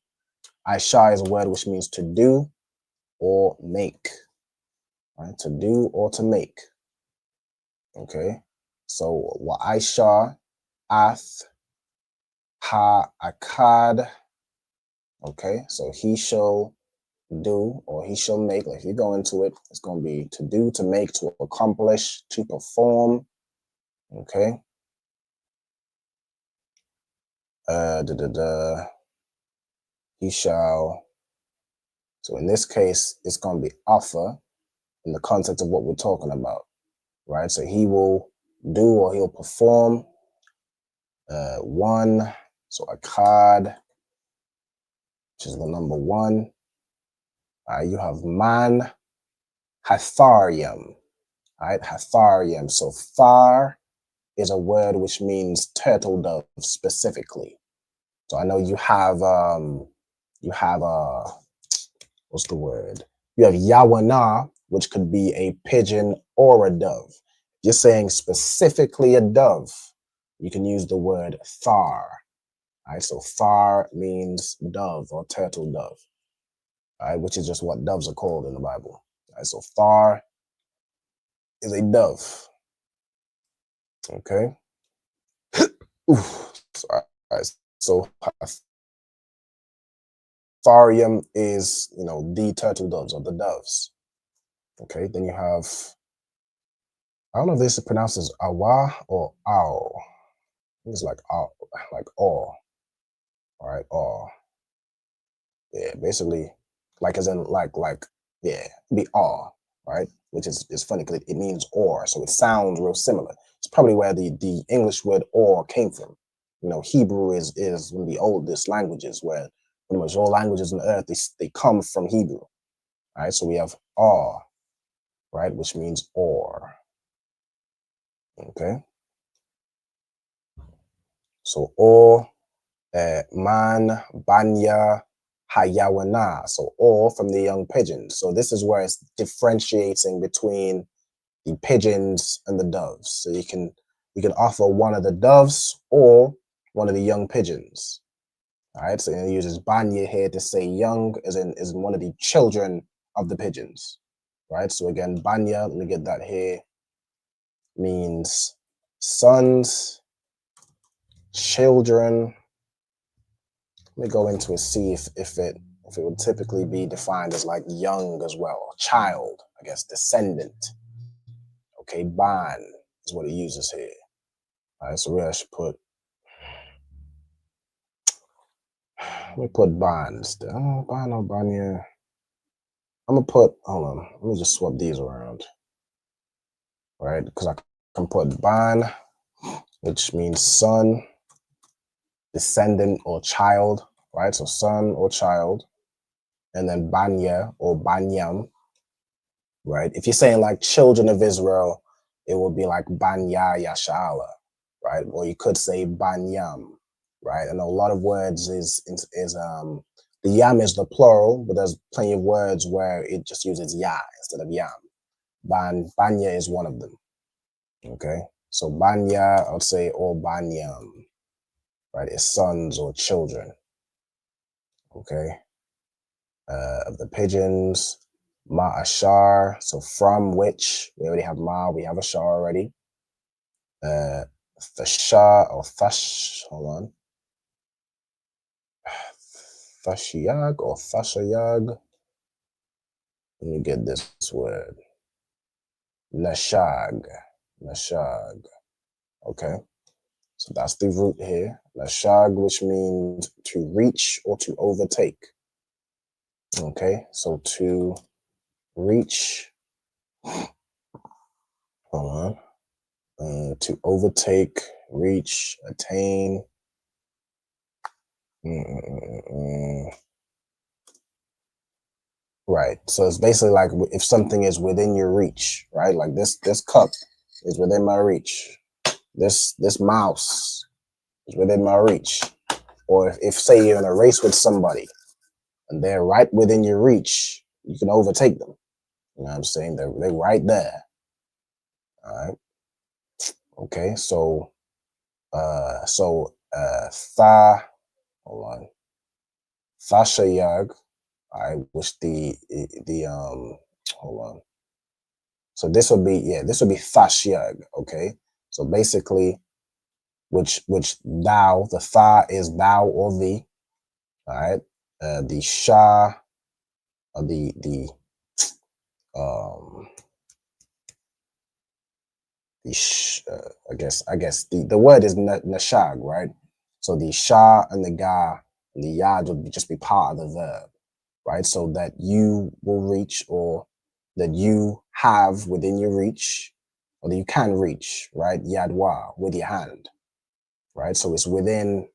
Aisha is a word which means to do or make, right? To do or to make. Okay, so Wa Aisha, Ath, Ha Akkad. Okay, so he shall do or he shall make. Like if you go into it, it's going to be to do, to make, to accomplish, to perform. Okay. He shall. So in this case, it's going to be offer in the context of what we're talking about, right? So he will do or he'll perform. One. So a card, which is the number one. You have man, hatharium, right? Hatharium. So far is a word which means turtle dove specifically. So I know you have what's the word? You have yawana, which could be a pigeon or a dove. You're saying specifically a dove, you can use the word thar. All right, so thar means dove or turtle dove, all right, which is just what doves are called in the Bible. All right, so thar is a dove. Okay. All right, so tharium is, the turtle doves or the doves. Okay, then you have, I don't know if this is pronounced as awa or ow. It's like aw, like aw. All right, aw. Yeah, basically, like as in like yeah, be aw, right? Which is funny because it means or, so it sounds real similar. It's probably where the English word or came from. Hebrew is one of the oldest languages, where pretty much all languages on the earth they come from Hebrew. All right, so we have aw, right, which means or. Okay. So or, man, banya, hayawana. So or from the young pigeons. So this is where it's differentiating between the pigeons and the doves. So you can offer one of the doves or one of the young pigeons. All right. So it uses banya here to say young, as in one of the children of the pigeons. Right. So again, banya. Let me get that here. Means sons, children. Let me go into it, see if it would typically be defined as like young as well, child, I guess, descendant. Okay, ban is what it uses here. All right, so really I should put, let me put bonds. Oh, ban or banya. I'm gonna put, hold on, let me just swap these around. All right, because I can put ban, which means son, descendant or child, right? So son or child, and then banya or banyam, right? If you're saying like children of Israel, it would be like banya yashala, right? Or you could say banyam, right? I know a lot of words is the yam is the plural, but there's plenty of words where it just uses ya instead of yam. Banya is one of them. Okay, so banya, I would say, or banyam, right? Is sons or children. Okay, of the pigeons. Ma ashar, so from which we already have ma, we have ashar already. Thasha or thash, hold on. Thashiyag or thashayag. Let me get this word. Nashag. Okay, so that's the root here. Nashag, which means to reach or to overtake. Okay, so to reach, hold on, to overtake, reach, attain. Right, so it's basically like if something is within your reach, right? Like this cup is within my reach. This mouse is within my reach. Or if say you're in a race with somebody, and they're right within your reach, you can overtake them. You know what I'm saying? They're right there. All right. Okay. So Tha, hold on. Thashayag, all right, which the hold on. So this would be Thashyag, okay? So basically, which thou, the Tha is thou or thee, all right? The Shah, I guess the word is Nashag, right? So the Shah and the Ga and the Yad would just be part of the verb, right? So that you will reach, or that you have within your reach, or that you can reach, right? Yadwa, with your hand, right? So it's within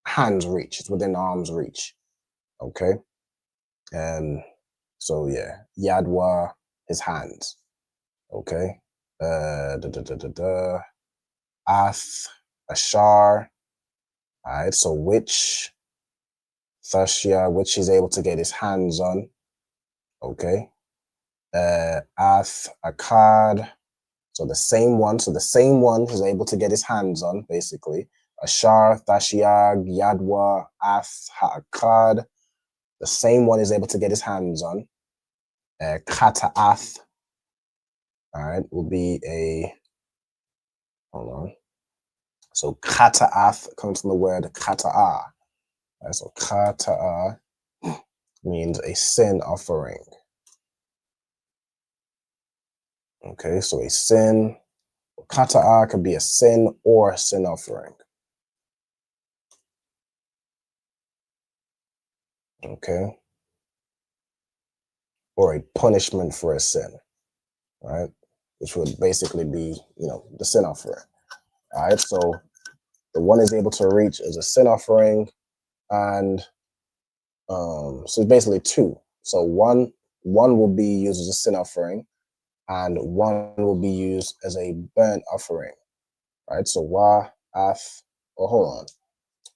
hand's reach, it's within arm's reach, okay? And so yeah, Yadwa, his hands, okay? Ath, Ashar, all right? So which, Thashya, which he's able to get his hands on, okay? Ath, Akkad, so the same one he's able to get his hands on, basically. Ashar, Thashiag, Yadwa, Ath, Akkad, the same one is able to get his hands on. Kata'ath, all right, will be a, hold on. So Kata'ath comes from the word Kata'ah. Right, so Kata'ah means a sin offering. Okay, so a sin, Kata'ah could be a sin or a sin offering. Okay, or a punishment for a sin, right? Which would basically be, the sin offering. All right, so the one is able to reach is a sin offering, and so it's basically two. So one will be used as a sin offering, and one will be used as a burnt offering, right? So ath, hold on.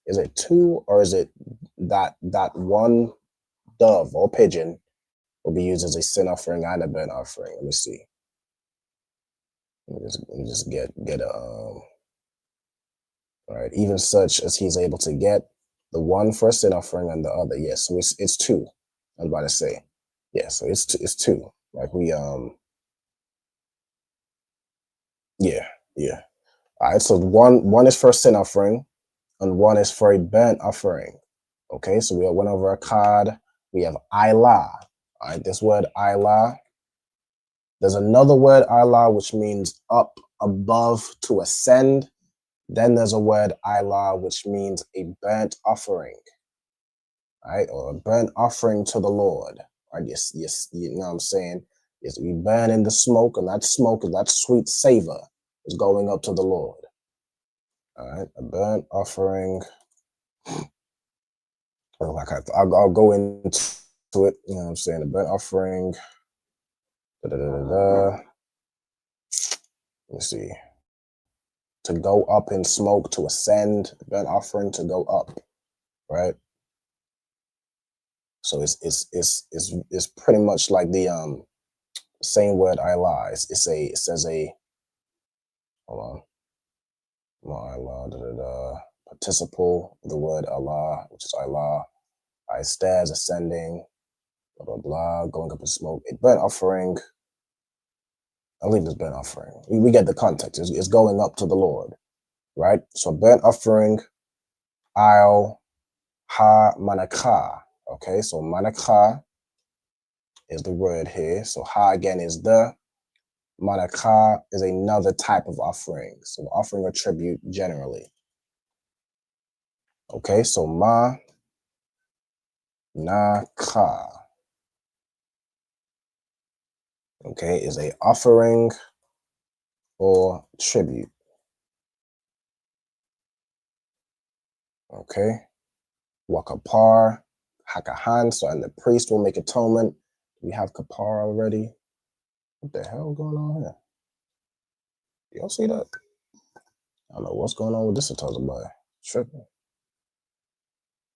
Is it two, or is it that one dove or pigeon will be used as a sin offering and a burnt offering? Let me see. Let me just get a all right, even such as he's able to get the one for a sin offering and the other. Yes, so it's two. I was about to say. Yeah, so it's two. Like we yeah. All right, so one is for a sin offering and one is for a burnt offering. Okay, so we went over a card. We have Ilah. All right, this word Ilah. There's another word Ilah which means up, above, to ascend. Then there's a word Ilah which means a burnt offering. Right, or a burnt offering to the Lord. Right, yes, you know what I'm saying? Yes, we burn in the smoke, and that smoke, that sweet savor is going up to the Lord. All right, a burnt offering. I'll go into it. You know what I'm saying? A burnt offering. Let me see. To go up in smoke, to ascend. A burnt offering to go up. Right. So it's pretty much like the same word Ilah. It says hold on. Allah, participle of the word Allah, which is Allah. Stairs ascending, blah blah blah, going up in smoke. A burnt offering. I'll leave this burnt offering. We get the context. It's going up to the Lord, right? So burnt offering, I'll ha manakha. Okay, so manakha is the word here. So ha again is the. Manakha is another type of offering. So offering a tribute generally. Okay, so ma na ka. Okay, is a offering or tribute. Okay, wakapar, hakahan. So and the priest will make atonement. We have kapar already. What the hell going on here? Y'all see that? I don't know what's going on with this Atazabah. Tripping.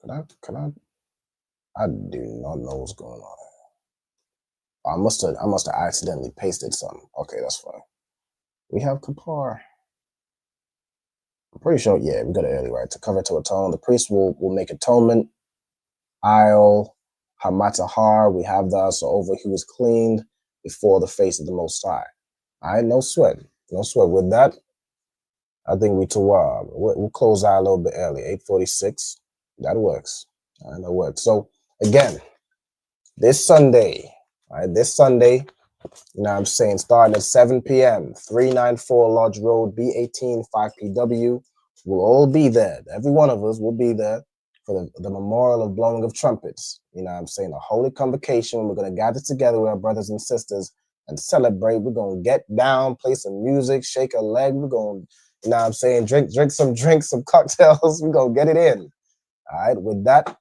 Can I? I do not know what's going on. I must have accidentally pasted something. Okay, that's fine. We have Kapar. I'm pretty sure, yeah, we got it early, right? To cover to atone. The priest will make atonement. I'll Hamatahar, we have that. So over he was cleaned before the face of the Most High. All right, no sweat. No sweat. With that, I think we'll close out a little bit early, 8:46. That works. All right, that works. So again, this Sunday, all right, you know what I'm saying, starting at 7 p.m., 394 Lodge Road, B18, 5PW. We'll all be there. Every one of us will be there for the memorial of blowing of trumpets. You know what I'm saying? A holy convocation. We're going to gather together with our brothers and sisters and celebrate. We're going to get down, play some music, shake a leg. We're going to, you know what I'm saying, drink some drinks, some cocktails. We're going to get it in. All right, with that,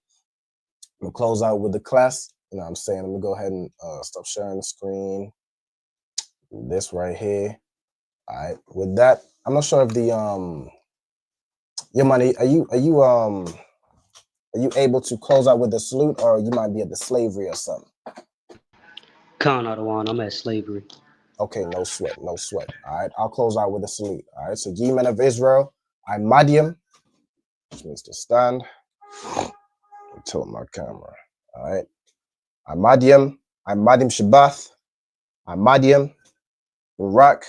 we'll close out with the class. You know what I'm saying? Let me go ahead and stop sharing the screen. This right here. All right, with that, I'm not sure if the your money, are you able to close out with the salute, or you might be at the slavery or something? Khan Adawan, I'm at slavery. Okay, no sweat, no sweat. All right, I'll close out with the salute. All right, so ye men of Israel, I Madiam, which means to stand. Tilt my camera. All right, I Madiam Shabbath, I Madiam, Barak,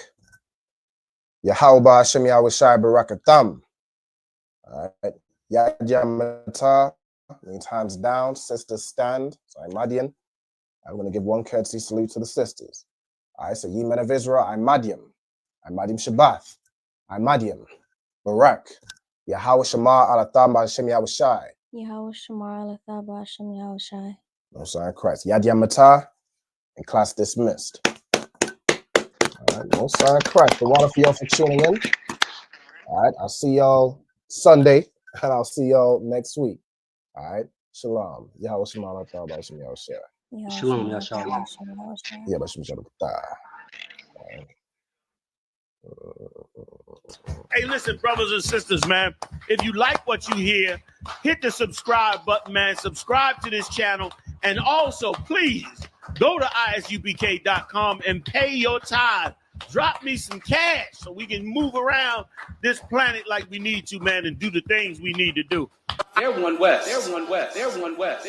Yahweh Hashem Yahweh Shai Barakatham. All right, Yadiyamata means hands down, sisters stand. So I'm Madian. I'm going to give one courtesy salute to the sisters. All right, so ye men of Israel, I'm Madiam Shabbath, I'm Madiam, Barak, Yahweh Shamar Alatham Hashem Yahweh Shai. Yahweh Shamar Alatham Hashem Yahweh Shai. No sign of Christ. Yadiyamata, and class dismissed. All right, no sign of Christ. The water for y'all for tuning in. All right, I'll see y'all Sunday, and I'll see y'all next week. All right, shalom. Yahweh Shamar Alatham Hashem Yahweh Shai. Shalom, Yahshua. Yeah, but she Hey, listen, brothers and sisters, man. If you like what you hear, hit the subscribe button, man. Subscribe to this channel. And also, please, go to ISUPK.com and pay your tithe. Drop me some cash so we can move around this planet like we need to, man, and do the things we need to do. They're one West. They're one West. They're one West.